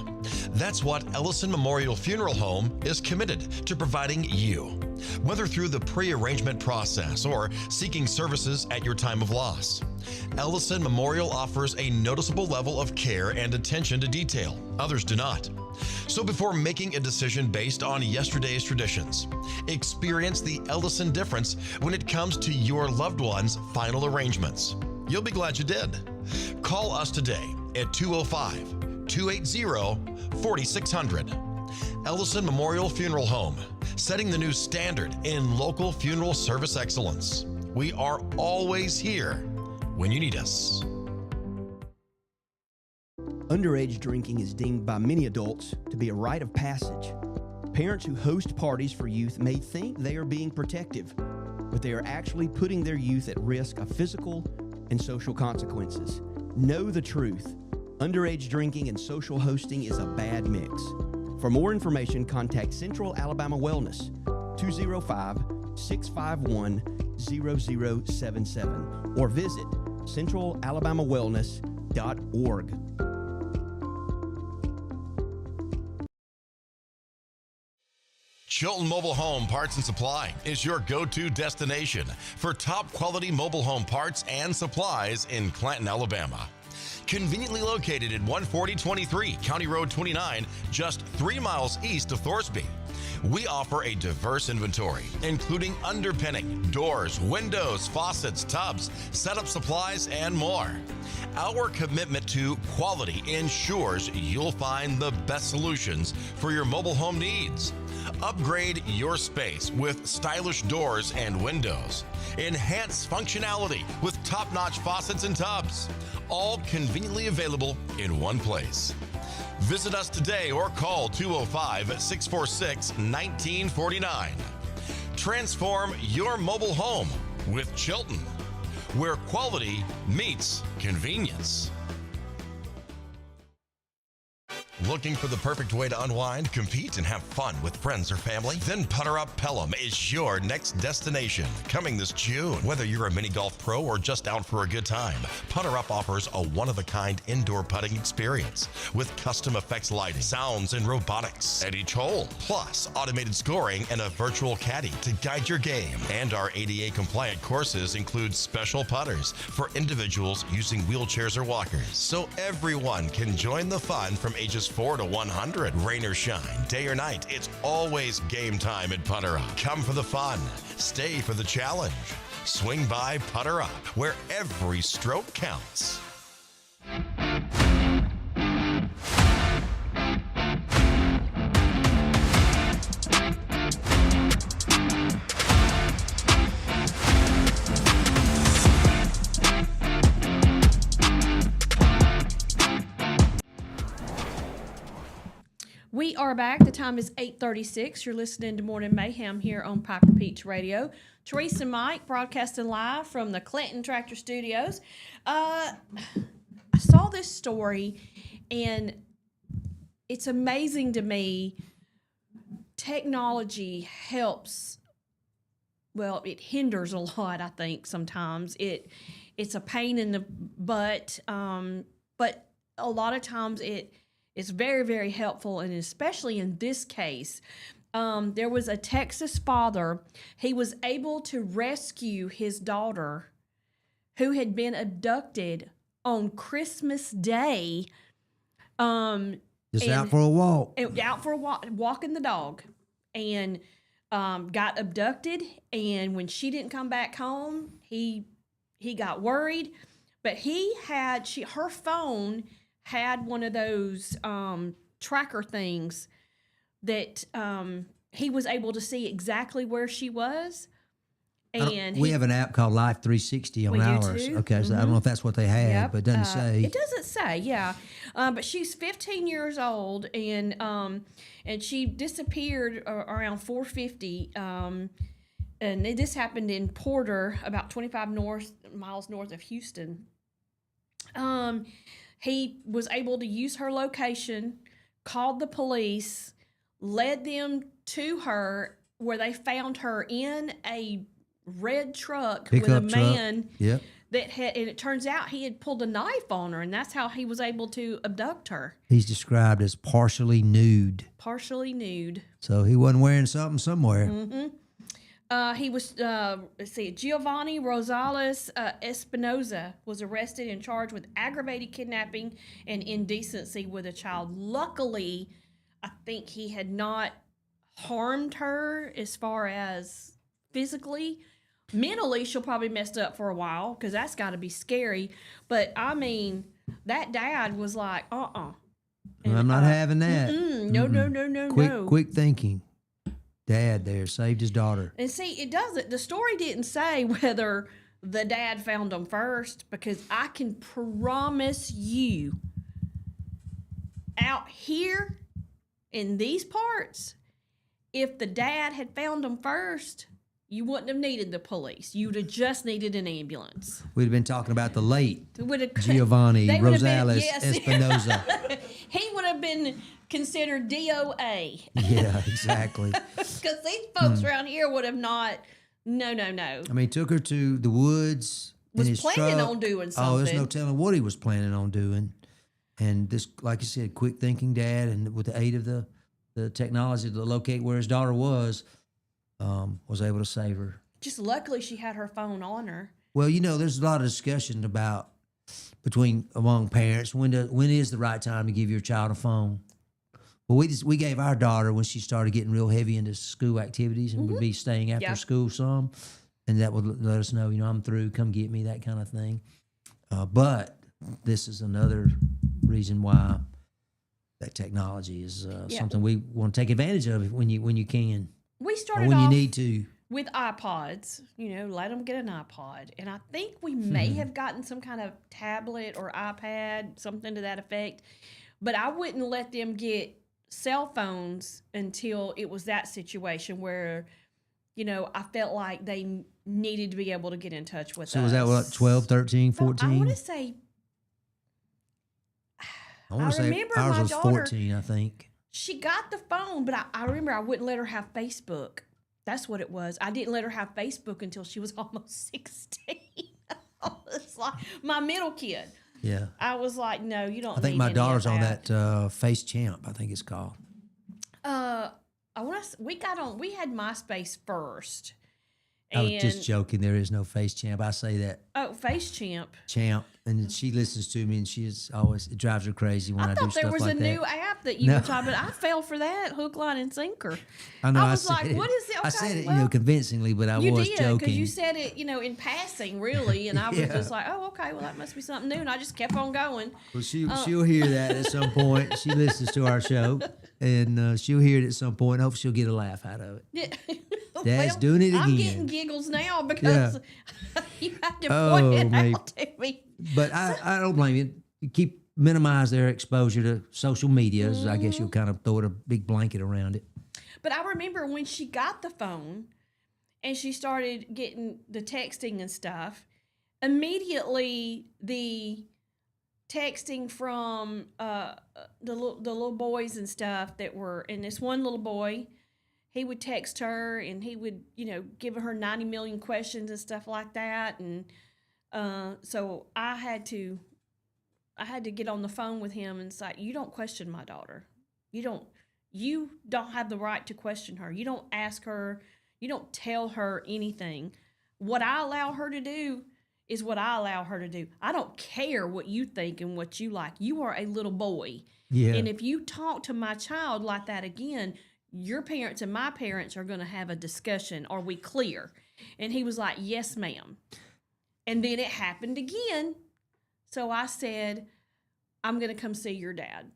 That's what Ellison Memorial Funeral Home is committed to providing you. Whether through the pre-arrangement process or seeking services at your time of loss, Ellison Memorial offers a noticeable level of care and attention to detail. Others do not. So before making a decision based on yesterday's traditions, experience the Ellison difference when it comes to your loved one's final arrangements. You'll be glad you did. Call us today at 205-280-4600. Ellison Memorial Funeral Home, setting the new standard in local funeral service excellence. We are always here when you need us. Underage drinking is deemed by many adults to be a rite of passage. Parents who host parties for youth may think they are being protective, but they are actually putting their youth at risk of physical and social consequences. Know the truth. Underage drinking and social hosting is a bad mix. For more information, contact Central Alabama Wellness, 205-651-0077, or visit centralalabamawellness.org. Chilton Mobile Home Parts and Supply is your go-to destination for top quality mobile home parts and supplies in Clanton, Alabama. Conveniently located at 14023 County Road 29, just 3 miles east of Thorsby. We offer a diverse inventory, including underpinning, doors, windows, faucets, tubs, setup supplies, and more. Our commitment to quality ensures you'll find the best solutions for your mobile home needs. Upgrade your space with stylish doors and windows. Enhance functionality with top-notch faucets and tubs. All conveniently available in one place. Visit us today or call 205-646-1949. Transform your mobile home with Chilton, where quality meets convenience. Looking for the perfect way to unwind, compete, and have fun with friends or family? Then Putter Up Pelham is your next destination. Coming this June. Whether you're a mini golf pro or just out for a good time, Putter Up offers a one-of-a-kind indoor putting experience with custom effects lighting, sounds, and robotics at each hole. Plus, automated scoring and a virtual caddy to guide your game. And our ADA-compliant courses include special putters for individuals using wheelchairs or walkers. So everyone can join the fun from ages 4 to 100. Rain or shine, day or night, it's always game time at Putter Up. Come for the fun, stay for the challenge. Swing by Putter Up, where every stroke counts. We are are back. The time is 8:36. You're listening to Morning Mayhem here on Piper Peach Radio. Teresa and Mike broadcasting live from the Clinton Tractor Studios. I saw this story, and it's amazing to me. Technology helps. Well, it hinders a lot, I think, sometimes. It's a pain in the butt, but a lot of times it's very, very helpful, and especially in this case, there was a Texas father. He was able to rescue his daughter who had been abducted on Christmas Day. Just out for a walk. Out for a walk, walking the dog, and got abducted. And when she didn't come back home, he got worried. But her phone had one of those tracker things that he was able to see exactly where she was. And we have an app called Life 360 on We do ours. too. Okay, so I don't know if that's what they had, Yep. but it doesn't say. It doesn't say, yeah. But she's 15 years old, and she disappeared around 4:50. And this happened in Porter, about 25 miles north of Houston. He was able to use her location, called the police, led them to her, where they found her in a red truck with a Pickup truck. man Yep. that had, and it turns out he had pulled a knife on her, and that's how he was able to abduct her. He's described as partially nude. Partially nude. So he wasn't wearing something somewhere. He was, let's see, Giovanni Rosales Espinoza was arrested and charged with aggravated kidnapping and indecency with a child. Luckily, I think he had not harmed her as far as physically. Mentally, she'll probably messed up for a while, because that's got to be scary. But, I mean, that dad was like, And, I'm not having that. No. Quick thinking. Dad there saved his daughter. And see, it doesn't. The story didn't say whether the dad found them first, because I can promise you, out here in these parts, if the dad had found them first, you wouldn't have needed the police. You'd have just needed an ambulance. We'd have been talking about the late Would Giovanni they would have been- Rosales yes. Espinoza. He would have been considered DOA. Yeah, exactly. Because these folks around here would have not. No. I mean, took her to the woods. Was in his planning truck. on doing Oh, there's no something. telling what he was planning on doing. And this, like you said, quick thinking dad, and with the aid of the technology to locate where his daughter was able to save her. Just luckily she had her phone on her. Well, there's a lot of discussion among parents when is the right time to give your child a phone. Well, we gave our daughter when she started getting real heavy into school activities and would be staying after Yeah. school some, and that would let us know, I'm through, come get me, that kind of thing. But this is another reason why that technology is something we want to take advantage of when you can, We or started when you off need to. with iPods, let them get an iPod. And I think we may have gotten some kind of tablet or iPad, something to that effect. But I wouldn't let them get cell phones until it was that situation where, I felt like they needed to be able to get in touch with us. So was that what, 12, 13, 14? I want to say, I want to say remember ours my was daughter- 14, I think. she got the phone, but I remember I wouldn't let her have Facebook. That's what it was. I didn't let her have Facebook until she was almost 16. It's like my middle kid. Yeah. I was like, no, you don't. I think need my any of daughter's on that Face Champ, I think it's called. We had MySpace first. I was just And- joking. There is no Face Champ. I say that Oh, Face Champ. Champ, and she listens to me, and it drives her crazy when I, I do thought stuff there was like a that. new app that you No. were talking about. I fell for that hook, line, and sinker. I know. I I was said like, it. what is it? I Okay, said it, well, convincingly, but I You was did, joking. because you said it, in passing, really, and I was Yeah. just like, oh, okay, well, that must be something new, and I just kept on going. Well, she'll hear that at some point. She listens to our show, and she'll hear it at some point. Hope she'll get a laugh out of it. Yeah. Dad's doing it I'm again. getting giggles now because you have to Oh, point it mate. out to me. But I don't blame you. You keep minimize their exposure to social media. I guess Mm-hmm. you'll kind of throw it a big blanket around it. But I remember when she got the phone and she started getting the texting and stuff, immediately the texting from the little boys and stuff that were, and this one little boy, he would text her and he would, give her 90 million questions and stuff like that. And so I had to get on the phone with him and say, you don't question my daughter. You don't have the right to question her. You don't ask her. You don't tell her anything. What I allow her to do is what I allow her to do. I don't care what you think and what you like. You are a little boy. Yeah. And if you talk to my child like that again, your parents and my parents are going to have a discussion. Are we clear? And he was like, yes, ma'am. And then it happened again. So I said, I'm going to come see your dad.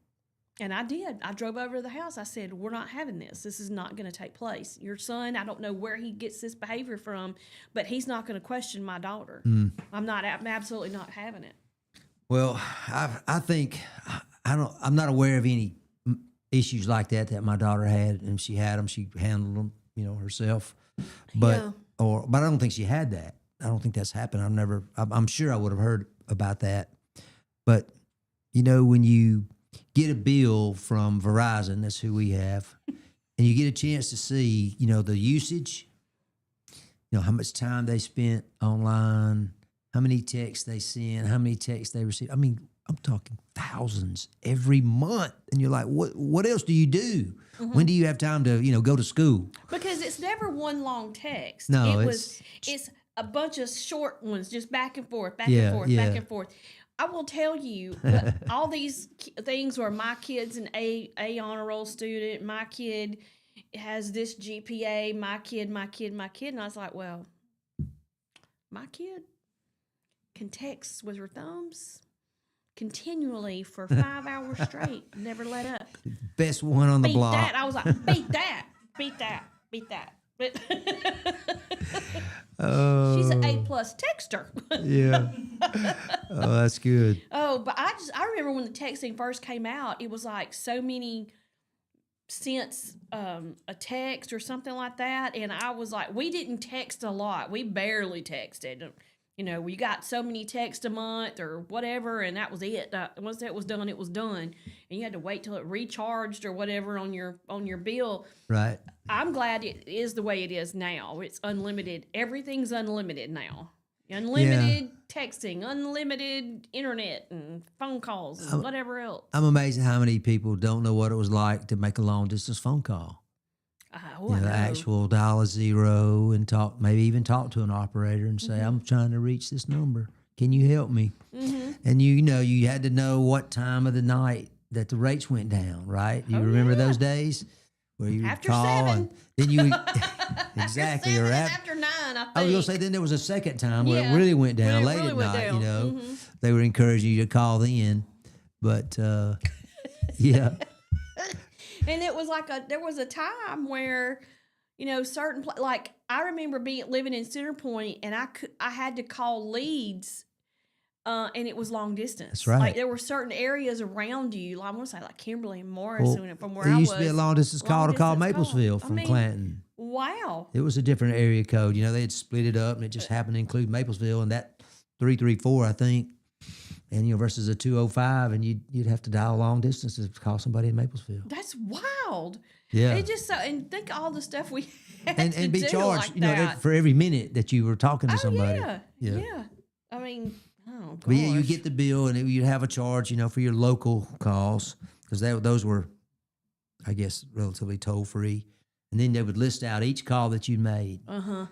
And I did. I drove over to the house. I said, we're not having this. This is not going to take place. Your son, I don't know where he gets this behavior from, but he's not going to question my daughter. I'm absolutely not having it. Well, I think I'm not aware of any issues like that my daughter had, and she had them. She handled them, herself. But I don't think she had that. I don't think that's happened. I'm sure I would have heard about that. But when you get a bill from Verizon, that's who we have, and you get a chance to see, the usage, how much time they spent online, how many texts they sent, how many texts they received. I mean, I'm talking thousands every month. And you're like, what else do you do? Mm-hmm. When do you have time to, go to school? Because it's never one long text. No, it's a bunch of short ones, just back and forth, back Yeah, and forth, yeah. back and forth. I will tell you, all these things where my kid's an A honor roll student, my kid has this GPA, my kid, and I was like, well, my kid can text with her thumbs continually for 5 hours straight, never let up. Best one on the Beat block. that. I was like, beat that. But she's an A+ texter. Yeah. Oh, that's good. Oh, but I remember when the texting first came out, it was like so many cents a text or something like that, and I was like, we didn't text a lot. We barely texted. We got so many texts a month or whatever, and that was it. Once that was done, it was done, and you had to wait till it recharged or whatever on your bill. Right. I'm glad it is the way it is now. It's unlimited. Everything's unlimited now. Unlimited texting, unlimited internet and phone calls and whatever else. I'm amazed at how many people don't know what it was like to make a long distance phone call. I The know. actual dial a zero and maybe even talk to an operator and say, Mm-hmm. I'm trying to reach this number. Can you help me? Mm-hmm. And you had to know what time of the night that the rates went down, right? You remember those days where you would After call 7. and then you would, exactly. After 7 or and after 9, I think. I was gonna say then there was a second time where Yeah. it really went down When it late really at went night. down. Mm-hmm. They were encouraging you to call then, but yeah. And it was like there was a time where, certain like I remember living in Center Point, and I had to call leads, and it was long distance. That's right. Like there were certain areas around you. I want to say like Kimberly and Morris, from where I There was. used to be a long distance call to call Maplesville from Clanton. Wow. It was a different area code. They had split it up, and it just happened to include Maplesville and that 334, I think, and versus a 205, and you'd have to dial long distance to call somebody in Maplesville. That's wild. Yeah, It just and think of all the stuff we had and to be do charged, like that. for every minute that you were talking to somebody. Yeah. I mean, oh gosh. But yeah, you get the bill, and you'd have a charge, for your local calls because those were, I guess, relatively toll free. And then they would list out each call that you made.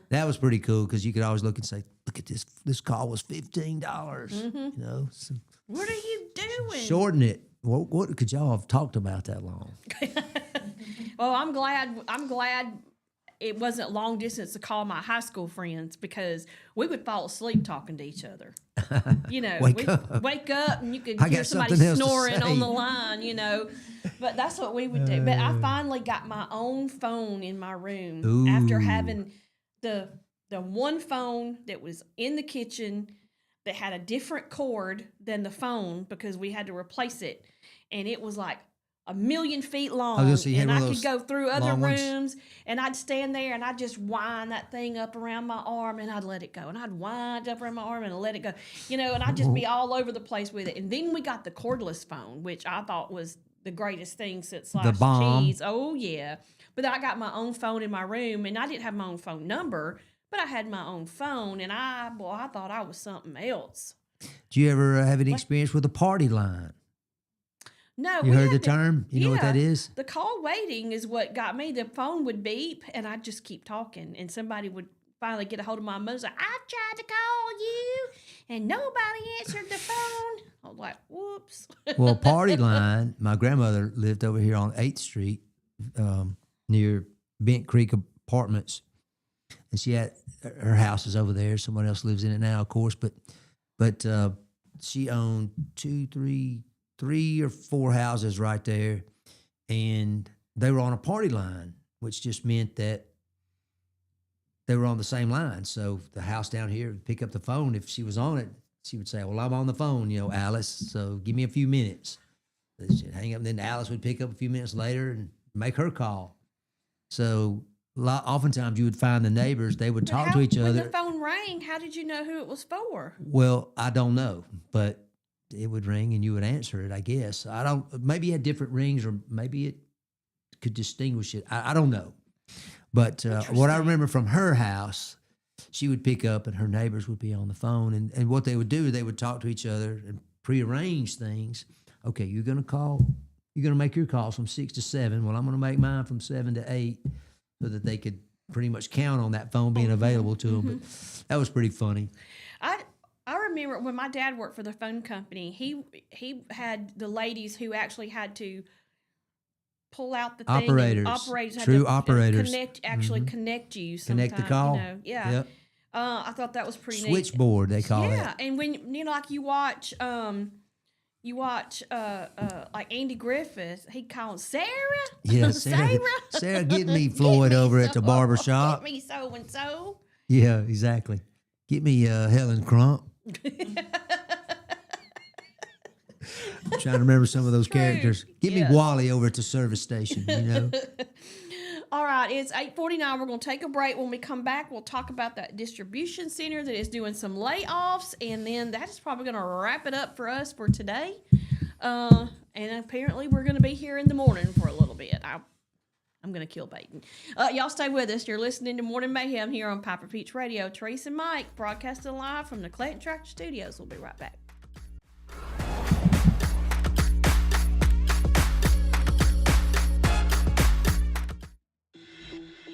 That was pretty cool because you could always look and say, "Look at this! This call was $15." So What are you doing? shorten it. What could y'all have talked about that long? Well, I'm glad it wasn't long distance to call my high school friends because we would fall asleep talking to each other. Wake up. Wake up and you could I hear got somebody something else to snoring on say. the line, But that's what we would do. But I finally got my own phone in my room after Ooh. having the one phone that was in the kitchen. that had a different cord than the phone because we had to replace it. And it was like 1,000,000 feet long. gonna say, you had and I one of could those go through other long ones? rooms, and I'd stand there and I'd just wind that thing up around my arm and I'd let it go. And I'd wind up around my arm and let it go. You know, and I'd just be all over the place with it. And then we got the cordless phone, which I thought was the greatest thing since sliced bomb. cheese. Oh, yeah. But I got my own phone in my room, and I didn't have my own phone number, but I had my own phone, and I thought I was something else. Do you ever have any experience with a party line? No, You we heard the had to- term? You know what that yeah. is? The call waiting is what got me. The phone would beep, and I'd just keep talking, and somebody would finally get a hold of my mother. Like, I tried to call you, and nobody answered the phone. I was like, whoops. Well, party line, my grandmother lived over here on 8th Street near Bent Creek Apartments. And she had, her house is over there. Someone else lives in it now, of course. But she owned 3 or 4 houses right there. And they were on a party line, which just meant that they were on the same line. So the house down here would pick up the phone. If she was on it, she would say, well, I'm on the phone, Alice, so give me a few minutes. She'd hang up, and then Alice would pick up a few minutes later and make her call. So oftentimes you would find the neighbors, they would talk to each When other. the phone rang, how did you know who it was for? Well, I don't know, but it would ring and you would answer it, I guess. Maybe it had different rings, or maybe it could distinguish it. I don't know. But what I remember from her house, she would pick up and her neighbors would be on the phone. And what they would do, they would talk to each other and prearrange things. Okay, you're going to make your calls from 6 to 7. Well, I'm going to make mine from 7 to 8 so that they could pretty much count on that phone being available to them. But that was pretty funny. I remember when my dad worked for the phone company, he had the ladies who actually had to pull out the thing. Operators. Operators had True to operators. connect you Connect the sometime, call. Yeah. Yep. I thought that was pretty neat. Switchboard, they call Yeah, that. and when like you watch like Andy Griffith, he called Sarah. Yeah, Sarah. Sarah, get me Floyd over at the barber shop. Get me so and so. Yeah, exactly. Get me Helen Crump. I'm trying to remember some of those characters. Get yes. me Wally over at the service station, All right, it's 8:49. We're going to take a break. When we come back, we'll talk about that distribution center that is doing some layoffs, and then that is probably going to wrap it up for us for today. And apparently we're going to be here in the morning for a little bit. I'm going to kill Baden. Y'all stay with us. You're listening to Morning Mayhem here on Piper Peach Radio. Trace and Mike broadcasting live from the Clayton Tractor Studios. We'll be right back.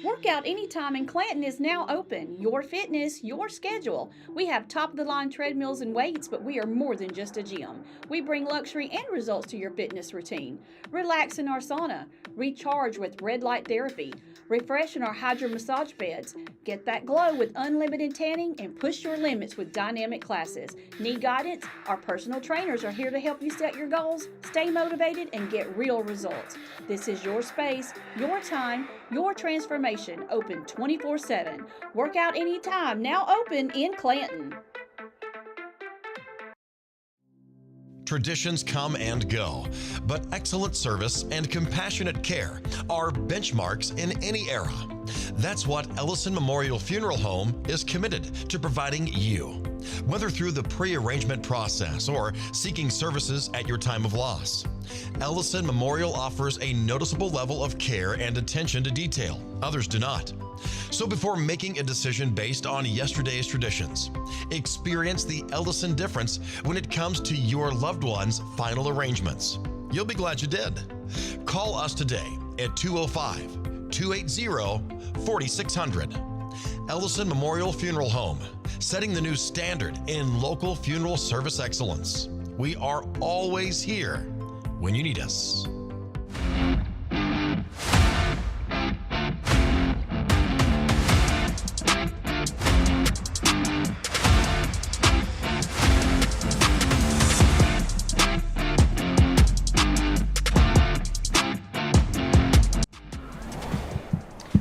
Workout Anytime in Clanton is now open. Your fitness, your schedule. We have top-of-the-line treadmills and weights, but we are more than just a gym. We bring luxury and results to your fitness routine. Relax in our sauna. Recharge with red light therapy. Refresh in our hydro massage beds. Get that glow with unlimited tanning and push your limits with dynamic classes. Need guidance? Our personal trainers are here to help you set your goals, stay motivated, and get real results. This is your space, your time, your transformation, open 24/7. Workout Anytime, now open in Clanton. Traditions come and go, but excellent service and compassionate care are benchmarks in any era. That's what Ellison Memorial Funeral Home is committed to providing you, whether through the pre-arrangement process or seeking services at your time of loss. Ellison Memorial offers a noticeable level of care and attention to detail. Others do not. So before making a decision based on yesterday's traditions, experience the Ellison difference when it comes to your loved one's final arrangements. You'll be glad you did. Call us today at 205-280-4600. Ellison Memorial Funeral Home, setting the new standard in local funeral service excellence. We are always here when you need us.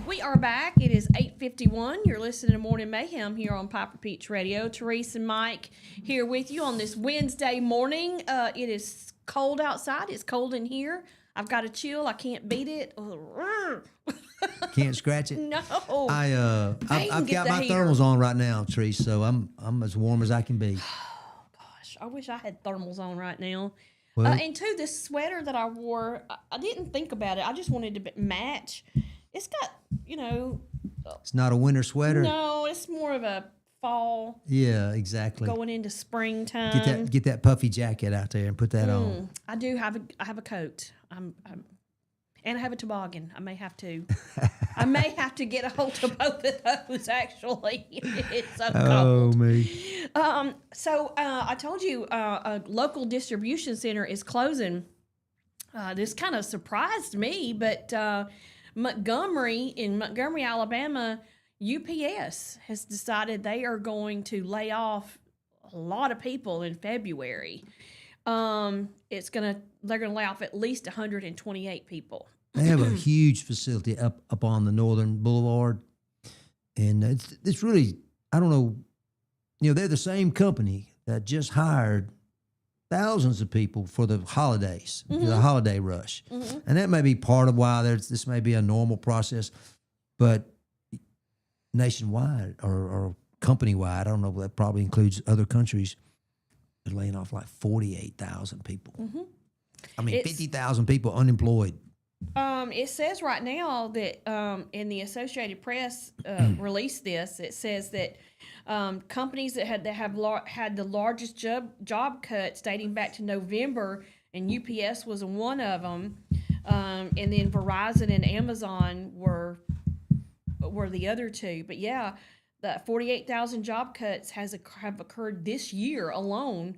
We are back. It is 8:51. You're listening to Morning Mayhem here on Piper Peach Radio. Therese and Mike here with you on this Wednesday morning. It is cold outside. It's cold in here. I've got a chill. I can't beat it. Can't scratch it. No. I've get got the my heater. thermals on right now, Therese, so I'm as warm as I can be. Gosh, I wish I had thermals on right now. Well- And too, this sweater that I wore, I didn't think about it. I just wanted to match. It's got, It's not a winter sweater. no, it's more of a fall Yeah, exactly. going into springtime. Get that puffy jacket out there and put that on. I do have a coat. And I have a toboggan. I may have to. I may have to get a hold of both of those. Actually, it's so Oh cold. me. So I told you a local distribution center is closing. This kind of surprised me, but in Montgomery, Alabama, UPS has decided they are going to lay off a lot of people in February. They're gonna lay off at least 128 people. They have a huge facility up on the Northern Boulevard, and it's really, I don't know, they're the same company that just hired thousands of people for the holidays, the holiday rush, and that may be part of why this may be a normal process, but nationwide or company wide, I don't know. That probably includes other countries. They're laying off like 48,000 people. I mean, 50,000 people unemployed. It says right now that in the Associated Press released this. It says that companies that had the largest job cuts dating back to November, and UPS was one of them, and then Verizon and Amazon were the other two. But yeah, the 48,000 job cuts have occurred this year alone.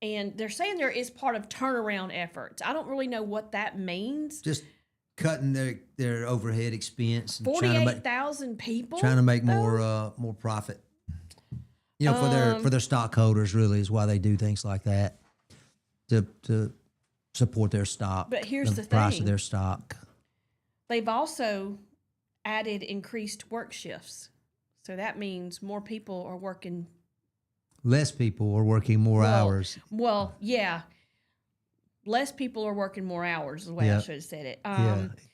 And they're saying there is part of turnaround efforts. I don't really know what that means. Just cutting their overhead expense. And 48,000 people? Trying to make more profit. For their stockholders, really, is why they do things like that, to support their stock. But here's the price thing. of their stock. They've also added increased work shifts. So that means more people are working. Less people are working more hours. Well, yeah. Less people are working more hours is the way I should have said it.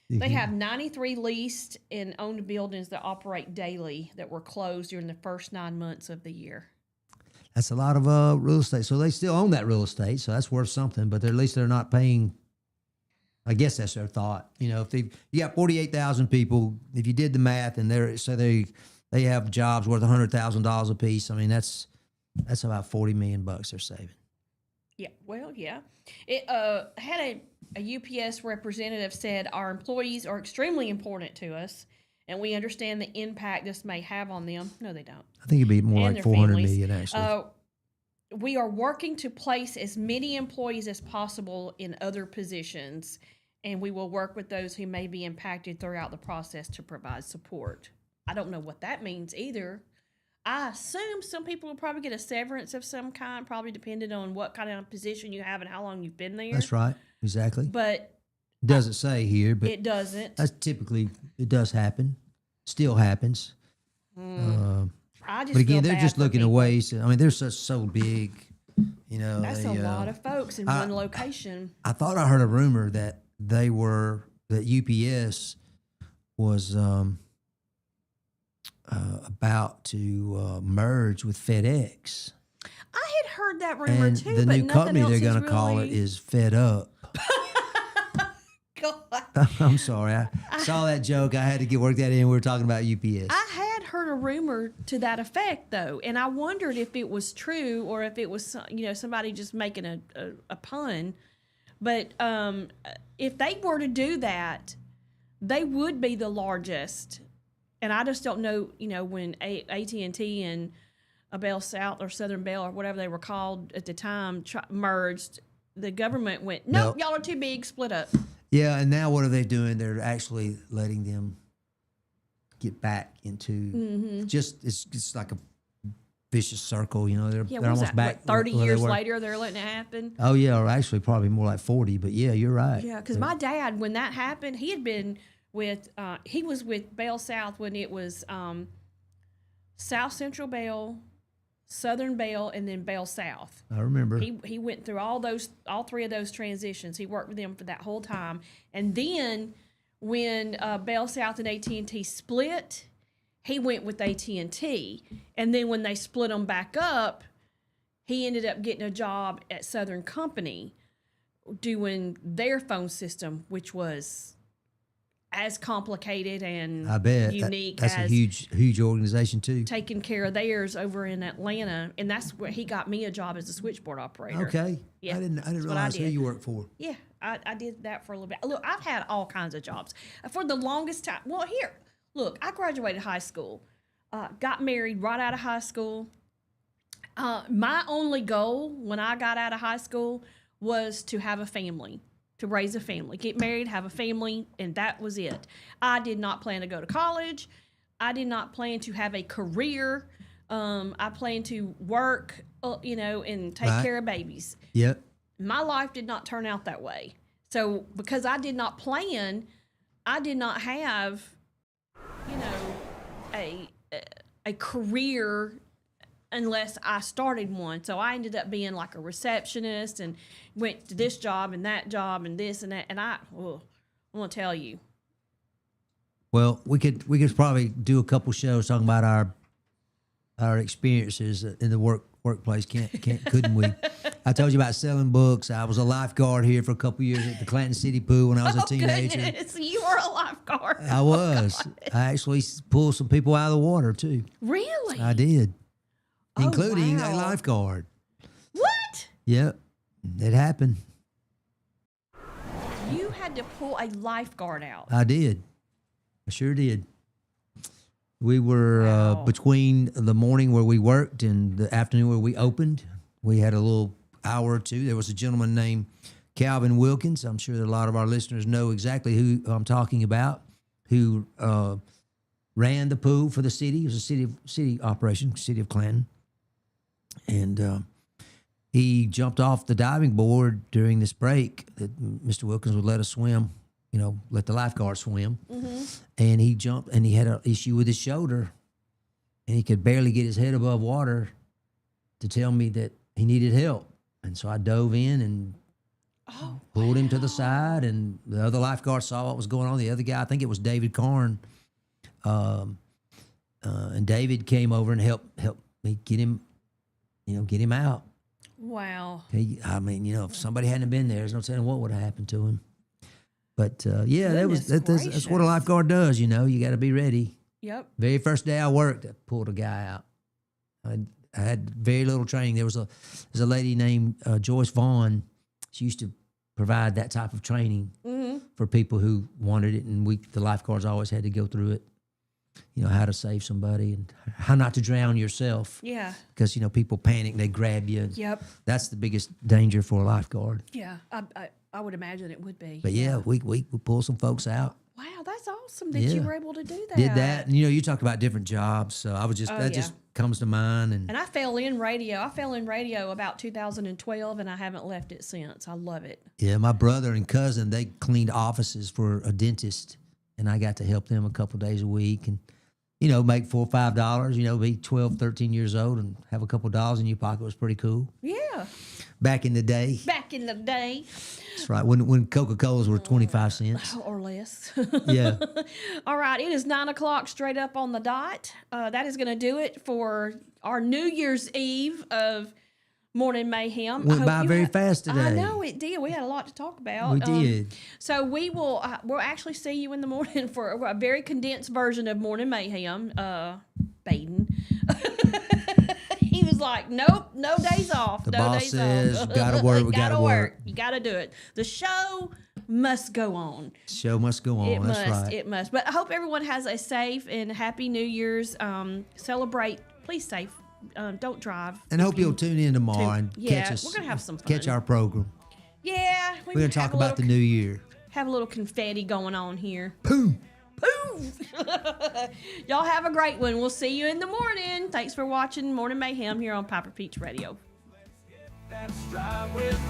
They have 93 leased and owned buildings that operate daily that were closed during the first 9 months of the year. That's a lot of real estate. So they still own that real estate, so that's worth something. But at least they're not paying. I guess that's their thought. If you got 48,000 people, if you did the math, and they have jobs worth $100,000 a piece. I mean, that's about $40 million they're saving. Yeah, well, yeah. It had a UPS representative said, our employees are extremely important to us, and we understand the impact this may have on them. No, they don't. I think it'd be more And like their 400 families. million, actually. We are working to place as many employees as possible in other positions, and we will work with those who may be impacted throughout the process to provide support. I don't know what that means either. I assume some people will probably get a severance of some kind, probably depending on what kind of position you have and how long you've been there. That's right. Exactly. But It doesn't say here, but it doesn't. that's typically, it does happen. Still happens. I just But again, feel they're bad just for looking at people. ways. I mean, they're so big. That's a lot of folks in I- one location. I thought I heard a rumor that that UPS was about to merge with FedEx. I had heard that rumor And too, the but new company nothing they're else going to call it really- is Fed Up. God. I'm sorry. I saw that joke. I had to get work that in. We were talking about UPS. I had heard a rumor to that effect, though, and I wondered if it was true or if it was, somebody just making a pun. But if they were to do that, they would be the largest. And I just don't know, when AT&T and Bell South or Southern Bell or whatever they were called at the time merged, the government went, nope, y'all are too big, split up. Yeah, and now what are they doing? They're actually letting them get back into it's like a vicious circle. They're Yeah, they're what was almost that? back. 30 where they years were. later, they're letting it happen. Oh yeah, or actually probably more like 40. But yeah, you're right. Yeah, because my dad, when that happened, he had been with he was with Bell South when it was South Central Bell, Southern Bell, and then Bell South. I remember. He went through all three of those transitions. He worked with them for that whole time, and then when Bell South and AT&T split, he went with AT&T, and then when they split them back up, he ended up getting a job at Southern Company doing their phone system, which was as complicated and I bet unique that's as a huge organization too. taking care of theirs over in Atlanta, and that's where he got me a job as a switchboard operator. Okay. Yeah, I didn't that's what I realize who did. you worked for. Yeah, I did that for a little bit. Look, I've had all kinds of jobs for the longest time. Well, here, look, I graduated high school, got married right out of high school. My only goal when I got out of high school was to have a family, to raise a family, get married, have a family, and that was it. I did not plan to go to college. I did not plan to have a career. I planned to work, and take Right. care of babies. Yep. My life did not turn out that way. So because I did not plan, I did not have, a career unless I started one. So I ended up being like a receptionist and went to this job and that job and this and that. And I'm gonna tell you. Well, we could probably do a couple shows talking about our experiences in the workplace. Couldn't we? I told you about selling books. I was a lifeguard here for a couple years at the Clanton City Pool when I was a teenager. Goodness, you were a lifeguard. I was. I actually pulled some people out of the water too. Really? I did, including wow. a lifeguard. What? Yep, it happened. You had to pull a lifeguard out. I did. I sure did. We were Wow. between the morning where we worked and the afternoon where we opened. We had a little hour or two. There was a gentleman named Calvin Wilkins. I'm sure that a lot of our listeners know exactly who I'm talking about, who ran the pool for the city. It was a city operation, city of Clanton. And he jumped off the diving board during this break that Mr. Wilkins would let us swim, let the lifeguard swim. Mm-hmm. And he jumped, and he had an issue with his shoulder, and he could barely get his head above water to tell me that he needed help. And so I dove in and pulled him to the side, and the other lifeguard saw what was going on. The other guy, I think it was David Karn, and David came over and helped me get him out. Wow. If somebody hadn't been there, there's no telling what would have happened to him. But Goodness that's what a gracious. lifeguard does. You got to be ready. Yep. Very first day I worked, I pulled a guy out. I had very little training. There's a lady named Joyce Vaughn. She used to provide that type of training for people who wanted it, and the lifeguards always had to go through it. How to save somebody and how not to drown yourself. Yeah. Because people panic, they grab you. Yep. That's the biggest danger for a lifeguard. Yeah. I would imagine it would be. But we pull some folks out. Wow, that's awesome that Yeah. you were able to do that. Did that, and you talked about different jobs, so I was just Oh, that yeah. just comes to mind. And And I fell in radio. I fell in radio about 2012, and I haven't left it since. I love it. yeah, my brother and cousin, they cleaned offices for a dentist, and I got to help them a couple days a week, and make $4 or $5. Be 12, 13 years old and have a couple dollars in your pocket was pretty cool. Yeah. Back in the day, Back in the day, that's right. When Coca-Colas were 25 cents. or less. Yeah. All right, it is 9:00 straight up on the dot. That is going to do it for our New Year's Eve of Morning Mayhem. I Went hope by you very had- fast today. I know it did. We had a lot to talk about. We did. So we'll actually see you in the morning for a very condensed version of Morning Mayhem. Baden. He was like, nope, no days off. The no boss days says, off. "Gotta work, we gotta work." You gotta do it. The show must go on. Show must go on. It That's must. right. It must. But I hope everyone has a safe and happy New Year's. Celebrate. Please safe. Don't drive. And hope you'll tune in tomorrow and Yeah, catch us. we're gonna have some Catch fun. our program. Yeah. We're gonna talk about the new year. Have a little confetti going on here. Boom. Boom! Y'all have a great one. We'll see you in the morning. Thanks for watching Morning Mayhem here on Piper Peach Radio. Let's drive with